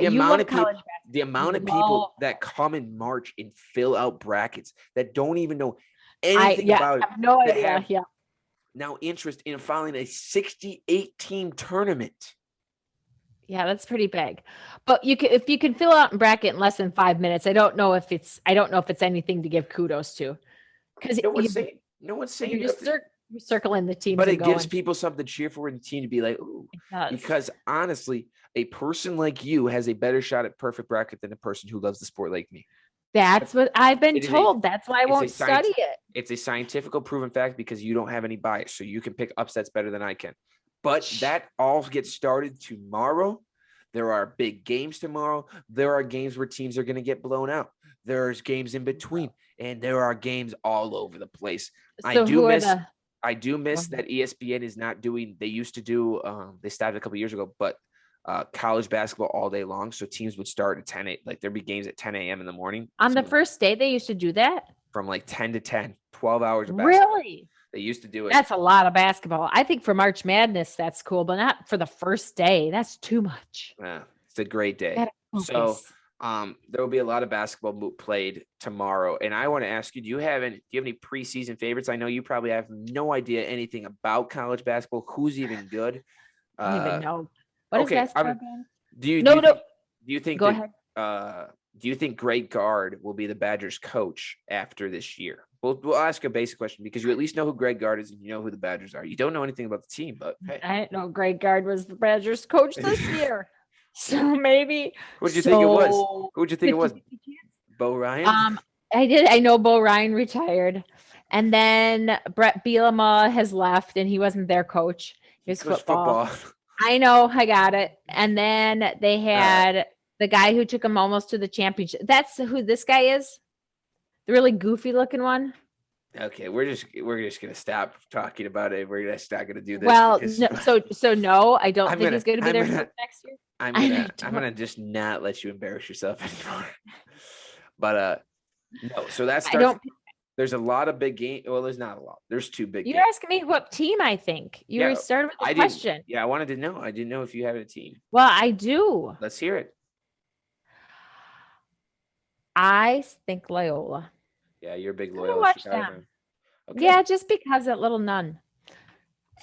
amount of people that come in March and fill out brackets that don't even know anything about it. I have no idea. Now interest in filing a 68 team tournament. Yeah, that's pretty big. But if you can fill out a bracket in less than 5 minutes, I don't know if it's anything to give kudos to. Because no one's saying you're just circling the teams. But it gives people something to cheer for in the team to be like, ooh. Because honestly, a person like you has a better shot at perfect bracket than a person who loves the sport like me. That's what I've been told. That's why I won't study it. It's a scientific proven fact because you don't have any bias. So you can pick upsets better than I can. But that all gets started tomorrow. There are big games tomorrow. There are games where teams are going to get blown out. There's games in between. And there are games all over the place. I do miss that ESPN is not doing, they used to do, they started a couple years ago, but college basketball all day long. So teams would start at 10, like there'd be games at 10 a.m. in the morning. On the first day, they used to do that? From like 10 to 10, 12 hours of basketball. Really? They used to do it. That's a lot of basketball. I think for March Madness, that's cool, but not for the first day. That's too much. Yeah, it's a great day. So there will be a lot of basketball played tomorrow. And I want to ask you, do you have any preseason favorites? I know you probably have no idea anything about college basketball. Who's even good? I don't even know. What is basketball again? Do you think Go ahead. Do you think Greg Gard will be the Badgers coach after this year? We'll ask a basic question because you at least know who Greg Gard is and you know who the Badgers are. You don't know anything about the team, but hey. I didn't know Greg Gard was the Badgers coach this year. So maybe. Who'd you think it was? Who'd you think it was? Bo Ryan? I know Bo Ryan retired. And then Brett Bielema has left and he wasn't their coach. He was football. I know, I got it. And then they had the guy who took him almost to the championship. That's who this guy is? The really goofy looking one? Okay, we're just gonna stop talking about it. We're just not gonna do this. Well, no, I don't think he's gonna be there next year. I'm gonna just not let you embarrass yourself anymore. But no, so that starts. There's a lot of big games. Well, there's not a lot. There's 2 big games. You're asking me what team I think. You started with the question. Yeah, I wanted to know. I didn't know if you had a team. Well, I do. Let's hear it. I think Loyola. Yeah, you're a big Loyola Chicago fan. Okay. Yeah, just because that little nun.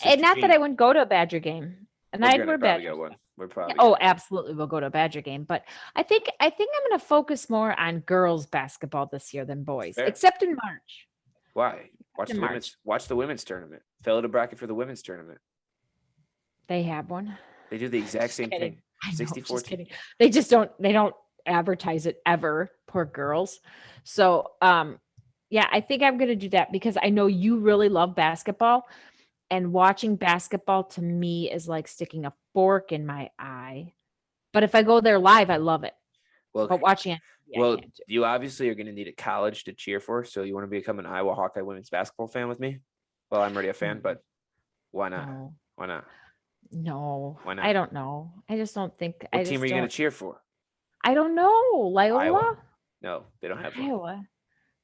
And not that I wouldn't go to a Badger game. And I'd wear Badger. We're probably absolutely, we'll go to a Badger game. But I think I'm going to focus more on girls basketball this year than boys, except in March. Why? Watch the women's tournament. Fill out a bracket for the women's tournament. They have one. They do the exact same thing. 64. Just kidding. They just don't. They don't advertise it ever. Poor girls. So, yeah, I think I'm going to do that because I know you really love basketball, and watching basketball to me is like sticking a fork in my eye. But if I go there live, I love it. Well, But watching it, I can't do. you obviously are going to need a college to cheer for. So you want to become an Iowa Hawkeye women's basketball fan with me? Well, I'm already a fan, but why not? No, Why not? no, Why not? I don't know. I just don't think. What team are you going to cheer for? I don't know. Iowa? Loyola, No, they don't have one. Iowa.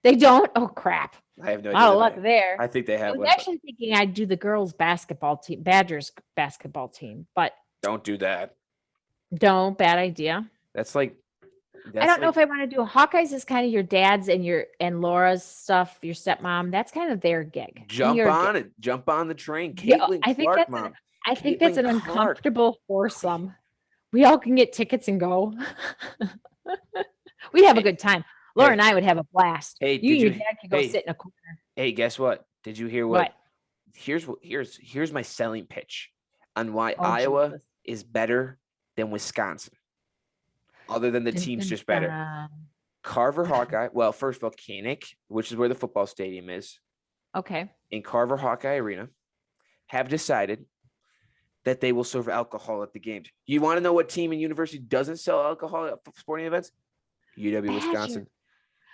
They don't. Oh crap! I have no Out of idea. luck there. I think they I have was one. actually thinking I'd do the girls' basketball team, Badgers basketball team, but Don't do that. don't. Bad idea. That's like. I don't know if I want to do Hawkeyes is kind of your dad's and Laura's stuff, your stepmom. That's kind of their gig. Jump on it. Jump on the train. Yeah, Caitlin I think Clark, that's mom. I think that's an Caitlin Clark. uncomfortable foursome. We all can get tickets and go. We'd have a good time. Laura and I would have a blast. Hey, you and your dad could go sit in a corner. Hey, guess what? Did you hear what? Here's my selling pitch on why Iowa Jesus. is better than Wisconsin. Other than the team's just better. Carver Hawkeye. Well, first of all, Koenig, which is where the football stadium is. Okay. In Carver Hawkeye Arena, have decided that they will serve alcohol at the games. You want to know what team and university doesn't sell alcohol at sporting events? UW Wisconsin.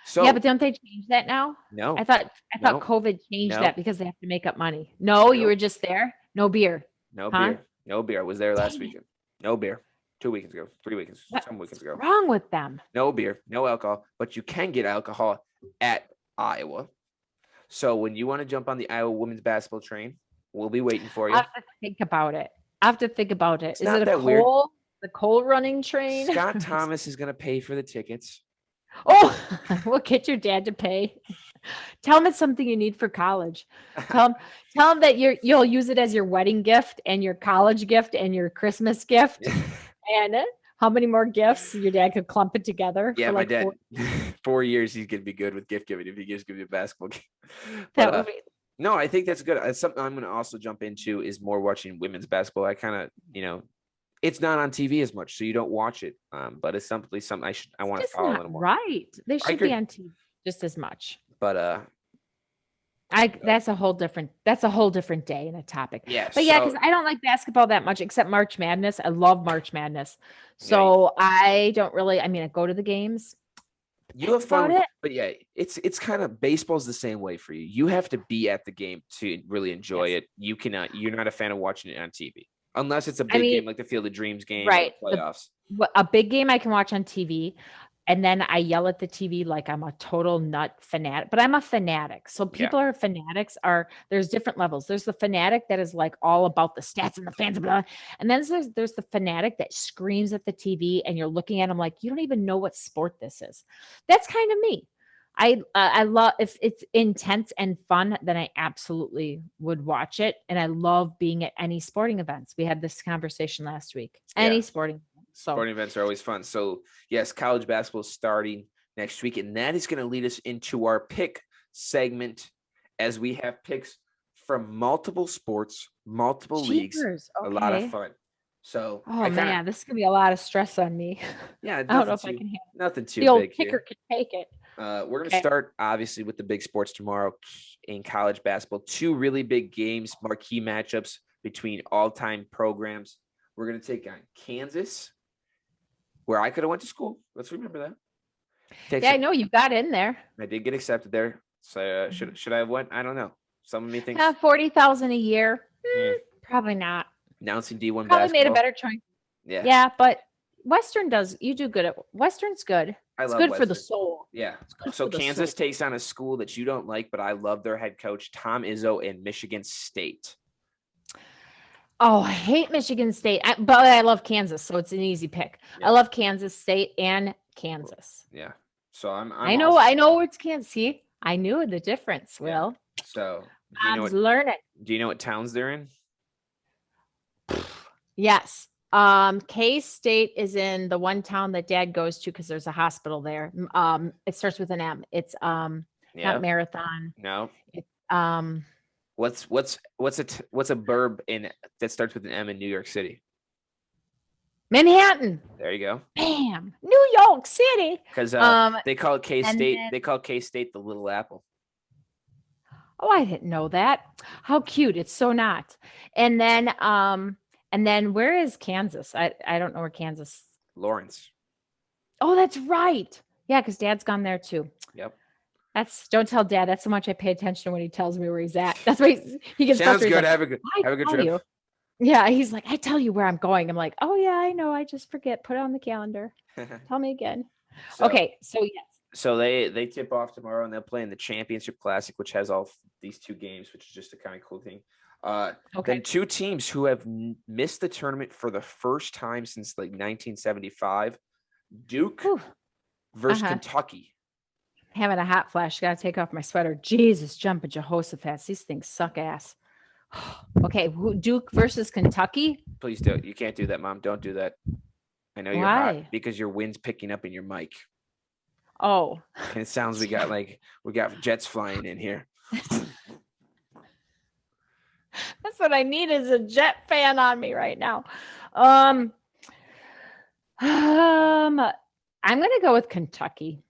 So yeah, but don't they change that now? No. I thought COVID changed that because they have to make up money. No, you were just there. No beer. No beer. No beer. I was there last weekend. No beer. 2 weekends ago. 3 weekends. Some weekends ago. What's wrong with them? No beer. No alcohol. But you can get alcohol at Iowa. So when you want to jump on the Iowa women's basketball train, we'll be waiting for you. I have to think about it. It's Is not it that weird. the coal running train? Scott Thomas is going to pay for the tickets. Oh, we'll get your dad to pay. Tell him it's something you need for college. Tell him that you'll use it as your wedding gift and your college gift and your Christmas gift. And how many more gifts your dad could clump it together? Yeah, for my like dad. 4 years, he's gonna be good with gift giving if he gives me a basketball game. That would be. No, I think that's good. Something I'm going to also jump into is more watching women's basketball. I kind of, it's not on TV as much, so you don't watch it. But it's something I want to follow a little more. Right. They should be on TV just as much. But that's a whole different day and a topic. Yeah. But because I don't like basketball that much except March Madness. I love March Madness. So I don't really, I go to the games. You have fun, but yeah, it's kind of baseball's the same way for you. You have to be at the game to really enjoy it. You're not a fan of watching it on TV unless it's a big game like the Field of Dreams game, right? Or playoffs. A big game I can watch on TV, and then I yell at the TV like I'm a total nut fanatic. But I'm a fanatic. So people are fanatics. There's different levels. There's the fanatic that is like all about the stats and the fans, and then there's the fanatic that screams at the TV, and you're looking at them like you don't even know what sport this is. That's kind of me. I love if it's intense and fun, then I absolutely would watch it, and I love being at any sporting events. We had this conversation last week. Any sporting. Sporting events are always fun. So yes, college basketball is starting next week, and that is going to lead us into our pick segment as we have picks from multiple sports, multiple leagues. Okay. A lot of fun. So this is gonna be a lot of stress on me. Yeah, I don't know if I can handle nothing too big. The old big kicker can take it. We're gonna start obviously with the big sports tomorrow in college basketball. 2 really big games, marquee matchups between all-time programs. We're gonna take on Kansas, where I could have went to school. Let's remember that. I know you got in there. I did get accepted there. So should I have went? I don't know. Some of me thinks $40,000 a year. Probably not. Announcing D1 probably basketball. Made a better choice. Yeah, but Western you do good at Western's good. It's good for the soul. Yeah. So Kansas takes on a school that you don't like, but I love their head coach, Tom Izzo, in Michigan State. Oh, I hate Michigan State, but I love Kansas, so it's an easy pick. Yeah. I love Kansas State and Kansas. Yeah. So I know it's Kansas. See, I knew the difference. Yeah. Will. So learning. Do you know what towns they're in? Yes. K-State is in the one town that Dad goes to because there's a hospital there. It starts with an M. It's not Marathon. No. It's What's a burb that starts with an M in New York City? Manhattan. There you go. Bam. New York City. Because they call it K-State. They call K-State the Little Apple. Oh, I didn't know that. How cute. It's so not. And then where is Kansas? I don't know where Kansas. Lawrence. Oh, that's right. Yeah, because Dad's gone there too. Yep. Don't tell Dad. That's so much I pay attention when he tells me where he's at. That's why he gets Sounds good. Like, have a good trip. You. Yeah, he's like, I tell you where I'm going. I'm like, oh yeah, I know. I just forget. Put it on the calendar. Tell me again. Okay, so yes. So they tip off tomorrow, and they'll play in the Championship Classic, which has all these two games, which is just a kind of cool thing. Then two teams who have missed the tournament for the first time since like 1975, Duke versus Kentucky. Having a hot flash. Got to take off my sweater. Jesus, jumping Jehoshaphat. These things suck ass. Okay, Duke versus Kentucky. Please don't. You can't do that, Mom. Don't do that. I know you're hot because your wind's picking up in your mic. Oh. And it sounds we got jets flying in here. That's what I need is a jet fan on me right now. I'm gonna go with Kentucky.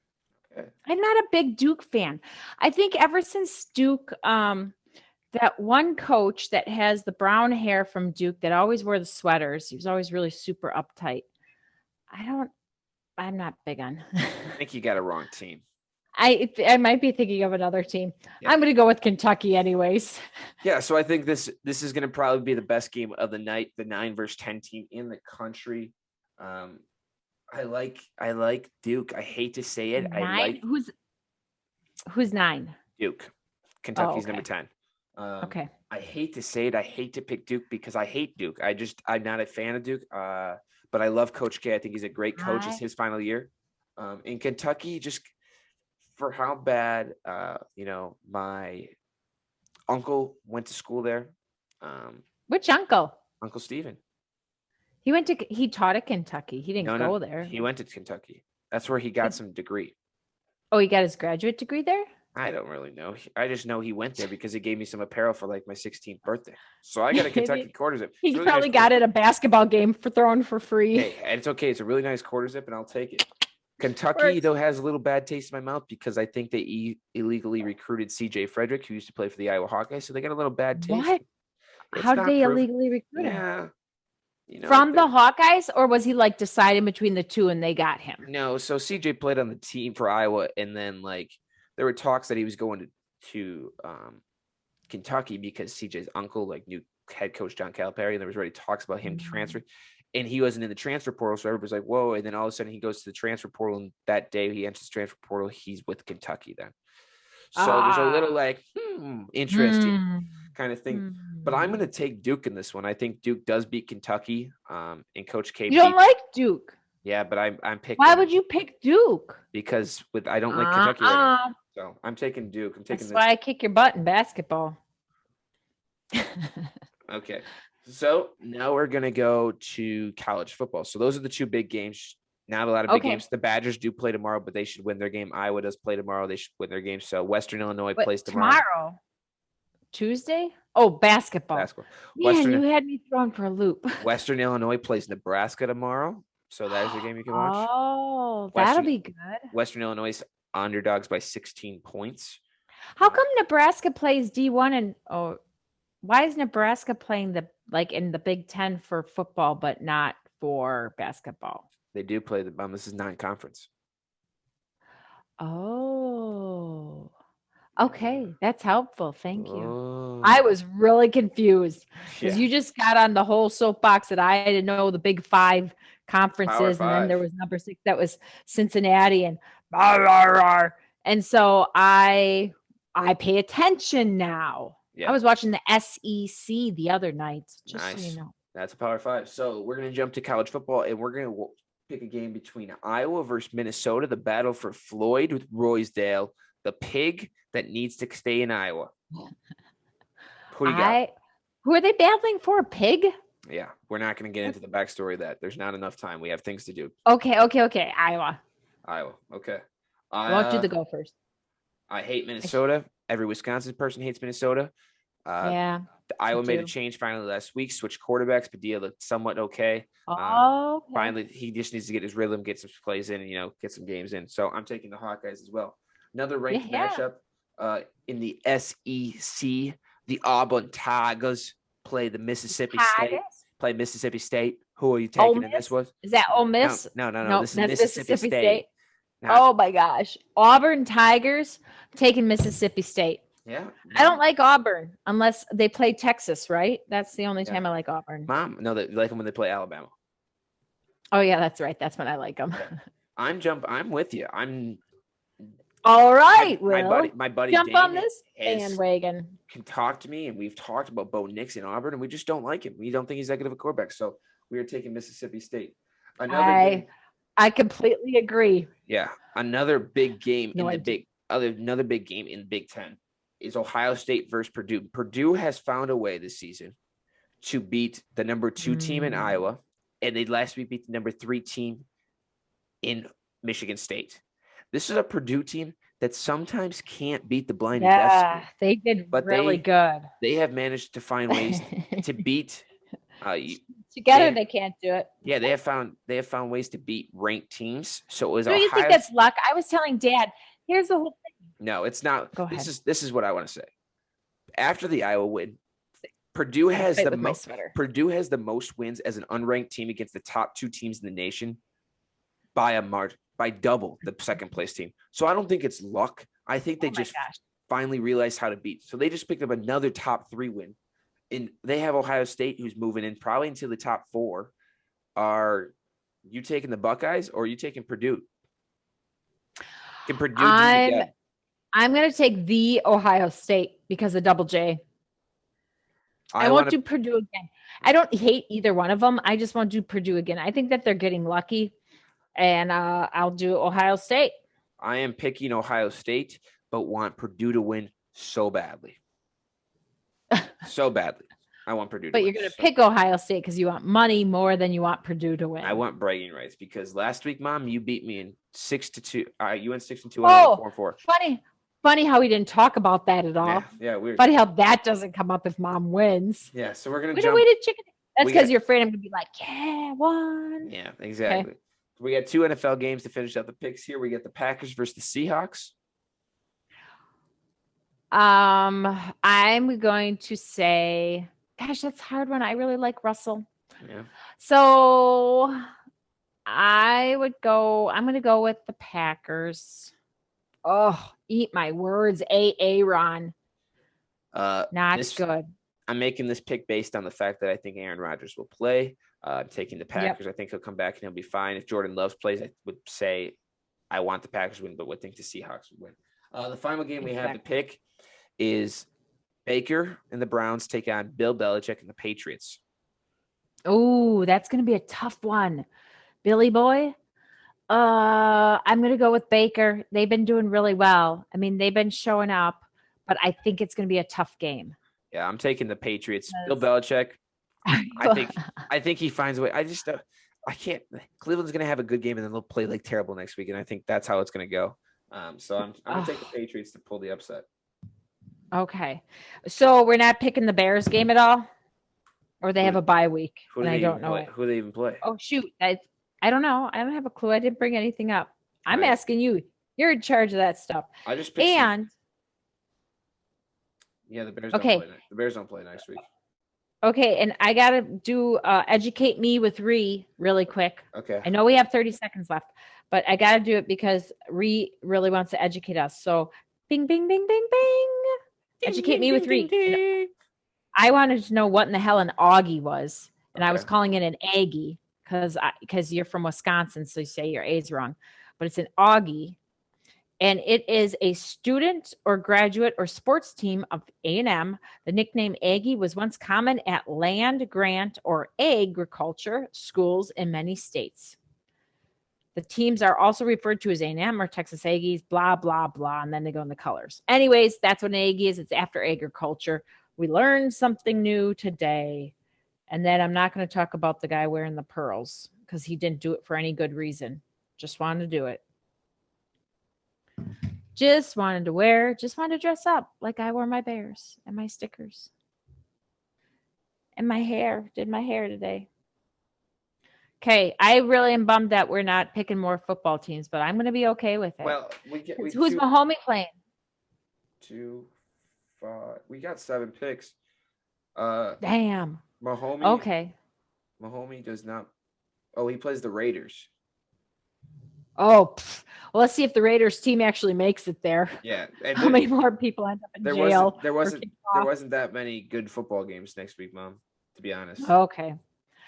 Okay. I'm not a big Duke fan. I think ever since Duke, that one coach that has the brown hair from Duke that always wore the sweaters, he was always really super uptight. I'm not big on. I think you got a wrong team. I might be thinking of another team. Yeah. I'm going to go with Kentucky anyways. Yeah, so I think this is going to probably be the best game of the night, the 9 versus 10 team in the country. I like Duke. I hate to say it. 9? Who's 9? Duke. Kentucky's number 10. Okay. I hate to say it. I hate to pick Duke because I hate Duke. I'm not a fan of Duke. But I love Coach K. I think he's a great coach. It's his final year. In Kentucky, just for how bad, my uncle went to school there. Which uncle? Uncle Steven. He taught at Kentucky. He didn't go there. He went to Kentucky. That's where he got some degree. Oh, he got his graduate degree there? I don't really know. I just know he went there because he gave me some apparel for like my 16th birthday. So I got a Kentucky quarter zip. He really probably got it a basketball game for throwing for free. Hey, and it's okay. It's a really nice quarter zip, and I'll take it. Kentucky, though, has a little bad taste in my mouth because I think they illegally recruited C.J. Frederick, who used to play for the Iowa Hawkeyes. So they got a little bad taste. What? How did they illegally recruit him? Yeah. From the Hawkeyes, or was he like deciding between the two and they got him? No. So C.J. played on the team for Iowa, and then like there were talks that he was going to Kentucky because CJ's uncle like knew head coach John Calipari, and there was already talks about him transferring, and he wasn't in the transfer portal, so everybody's like, whoa. And then all of a sudden he goes to the transfer portal, and that day he enters the transfer portal, he's with Kentucky then. So there's a little like interesting kind of thing. But I'm going to take Duke in this one. I think Duke does beat Kentucky, and Coach K. You don't like Duke? Yeah, but I'm picking. Why would you pick Duke? Because I don't like Kentucky right now. So I'm taking Duke. That's why I kick your butt in basketball. Okay. So now we're going to go to college football. So those are the two big games. Not a lot of big games. The Badgers do play tomorrow, but they should win their game. Iowa does play tomorrow. They should win their game. So Western Illinois plays tomorrow. Tuesday? Oh, basketball. Man, you had me thrown for a loop. Western Illinois plays Nebraska tomorrow. So that is the game you can watch. Oh, that'll be good. Western Illinois underdogs by 16 points. How come Nebraska plays D1 and why is Nebraska playing in the Big Ten for football but not for basketball? They do play this is non-conference. Oh. Okay, that's helpful. Thank you. Oh. I was really confused because you just got on the whole soapbox that I didn't know the Big 5 conferences, and then there was number 6 that was Cincinnati, and and so I pay attention now. Yeah. I was watching the SEC the other night. Just so you know. That's a Power 5. So we're gonna jump to college football, and we're gonna pick a game between Iowa versus Minnesota, the battle for Floyd with Rosedale, the pig that needs to stay in Iowa. Who do you got? Who are they battling for? A pig? Yeah, we're not going to get into the backstory of that. There's not enough time. We have things to do. Okay. Iowa. Okay. Why don't you go first? I hate Minnesota. Every Wisconsin person hates Minnesota. Yeah. Iowa made a change finally last week, switched quarterbacks. Padilla looked somewhat okay. Oh, okay. Finally, he just needs to get his rhythm, get some plays in, get some games in. So I'm taking the Hawkeyes as well. Another ranked matchup in the SEC, the Auburn Tigers play the Mississippi State. Play Mississippi State. Who are you taking in this one? Is that Ole Miss? No. This is Mississippi State. Oh my gosh. Auburn Tigers taking Mississippi State. Yeah. I don't like Auburn unless they play Texas, right? That's the only time I like Auburn. Mom, no, they like them when they play Alabama. Oh yeah, that's right. That's when I like them. Yeah. I'm with you. All right. My buddy jump Dave on this bandwagon. Can talk to me, and we've talked about Bo Nix in Auburn, and we just don't like him. We don't think he's that good of a quarterback. So we are taking Mississippi State. I completely agree. Yeah, another big game another big game in the Big Ten is Ohio State versus Purdue. Purdue has found a way this season to beat the number 2 team in Iowa, and they last week beat the number 3 team in Michigan State. This is a Purdue team that sometimes can't beat the blinded destiny. They did really good. They have managed to find ways to beat. Together, they can't do it. Yeah, they have found ways to beat ranked teams. So it was. Do you think that's luck? I was telling Dad, here's the whole thing. No, it's not. Go ahead. This is what I want to say. After the Iowa win, Purdue has the most wins as an unranked team against the top 2 teams in the nation by a margin, by double the second place team. So I don't think it's luck. I think they finally realized how to beat. So they just picked up another top 3 win. And they have Ohio State, who's moving in probably into the top 4. Are you taking the Buckeyes or are you taking Purdue? Can Purdue do it again? I'm going to take the Ohio State because of Double J. I won't do Purdue again. I don't hate either one of them. I just won't do Purdue again. I think that they're getting lucky, and I'll do Ohio State. I am picking Ohio State, but want Purdue to win so badly. So badly. I want Purdue to win. But you're going to pick Ohio State because you want money more than you want Purdue to win. I want bragging rights because last week, Mom, you beat me in 6-2. You went 6-2 and 4-4. Funny how we didn't talk about that at all. Yeah, weird. Funny how that doesn't come up if Mom wins. Yeah, so we're going to jump. That's because you're afraid I'm going to be like, yeah, won. Yeah, exactly. Okay. We got 2 NFL games to finish up the picks here. We got the Packers versus the Seahawks. I'm going to say, gosh, that's a hard one. I really like Russell. Yeah. So I'm going to go with the Packers. Oh, eat my words. Aaron. Not good. I'm making this pick based on the fact that I think Aaron Rodgers will play. I'm taking the Packers. Yep. I think he'll come back and he'll be fine. If Jordan Love plays, I would say I want the Packers to win, but would think the Seahawks would win. The final game we have to pick is Baker and the Browns take on Bill Belichick and the Patriots. Oh, that's going to be a tough one. Billy boy. I'm going to go with Baker. They've been doing really well. I mean, they've been showing up, but I think it's going to be a tough game. Yeah, I'm taking the Patriots. Bill Belichick. I think he finds a way. I can't. Cleveland's going to have a good game and then they'll play like terrible next week, and I think that's how it's going to go. So I'm going to take the Patriots to pull the upset. Okay, so we're not picking the Bears game at all, or they have a bye week. I don't know who they even play. Oh shoot, I don't know. I don't have a clue. I didn't bring anything up. I'm asking you. You're in charge of that stuff. I just picked the Bears. Okay, the Bears don't play next week. Okay, and I gotta do educate me with really quick. Okay. I know we have 30 seconds left, but I gotta do it because really wants to educate us. So, bing, bing, bing, bing, bing. Educate me with I wanted to know what in the hell an Augie was, and I was calling it an Aggie because you're from Wisconsin, so you say your A's wrong, but it's an Augie, and it is a student or graduate or sports team of A&M. The nickname Aggie was once common at land grant or agriculture schools in many states. The teams are also referred to as A&M or Texas Aggies, blah, blah, blah, and then they go in the colors. Anyways, that's what an Aggie is. It's after agriculture. We learned something new today. And then I'm not going to talk about the guy wearing the pearls because he didn't do it for any good reason. Just wanted to do it. Just wanted to dress up like I wore my Bears and my stickers. And my hair. Did my hair today. Okay, I really am bummed that we're not picking more football teams, but I'm going to be okay with it. Well, we Who's my homie playing? 2, 5. We got 7 picks. Damn. Mahomie. Okay. Mahomie does not. Oh, he plays the Raiders. Oh, well, let's see if the Raiders team actually makes it there. Yeah. And how many more people end up in jail? There wasn't that many good football games next week, Mom, to be honest. Okay.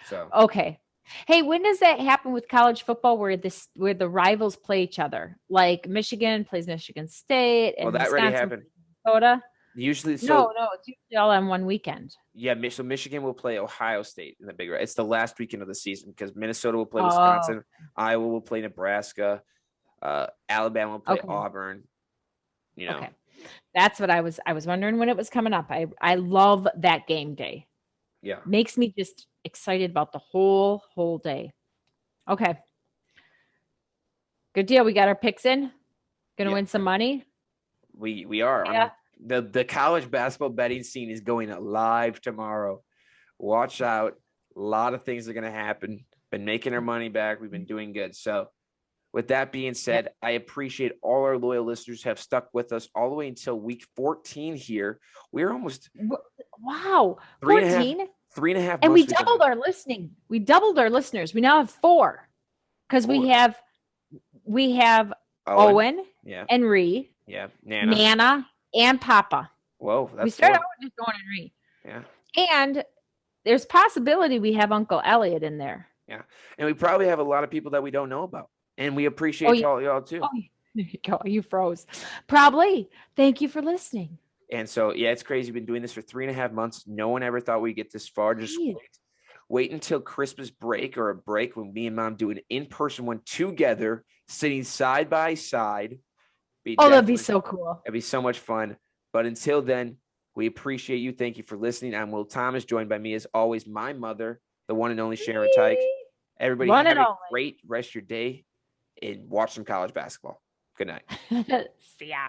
So. Okay. Hey, when does that happen with college football where the rivals play each other? Like Michigan plays Michigan State and that already happened. Minnesota? Usually, no, it's usually all on one weekend. Yeah, so Michigan will play Ohio State in the big. It's the last weekend of the season because Minnesota will play Wisconsin, Iowa will play Nebraska, Alabama will play Auburn. You know, that's what I was wondering when it was coming up. I love that game day. Yeah, makes me just excited about the whole day. Okay, good deal. We got our picks in. Gonna win some money. We are. Yeah. The college basketball betting scene is going live tomorrow. Watch out. A lot of things are going to happen. Been making our money back. We've been doing good. So with that being said, I appreciate all our loyal listeners have stuck with us all the way until week 14 here. We're almost. Wow. 14? 3.5 months. And we doubled our listening. We doubled our listeners. We now have 4 because we have Owen and Ree. Yeah. Nana. And Papa. Whoa, we started out with just going and Ree. Yeah. And there's possibility we have Uncle Elliot in there. Yeah. And we probably have a lot of people that we don't know about. And we appreciate y'all too. Oh, there you go. You froze. Probably. Thank you for listening. And so, it's crazy. We've been doing this for 3.5 months. No one ever thought we'd get this far. Just wait until Christmas break or a break when me and Mom do an in-person one together, sitting side by side. That'd be so cool. It'd be so much fun. But until then, we appreciate you. Thank you for listening. I'm Will Thomas, joined by me as always, my mother, the one and only Sharon Tyke. Everybody have a great rest of your day and watch some college basketball. Good night. See ya.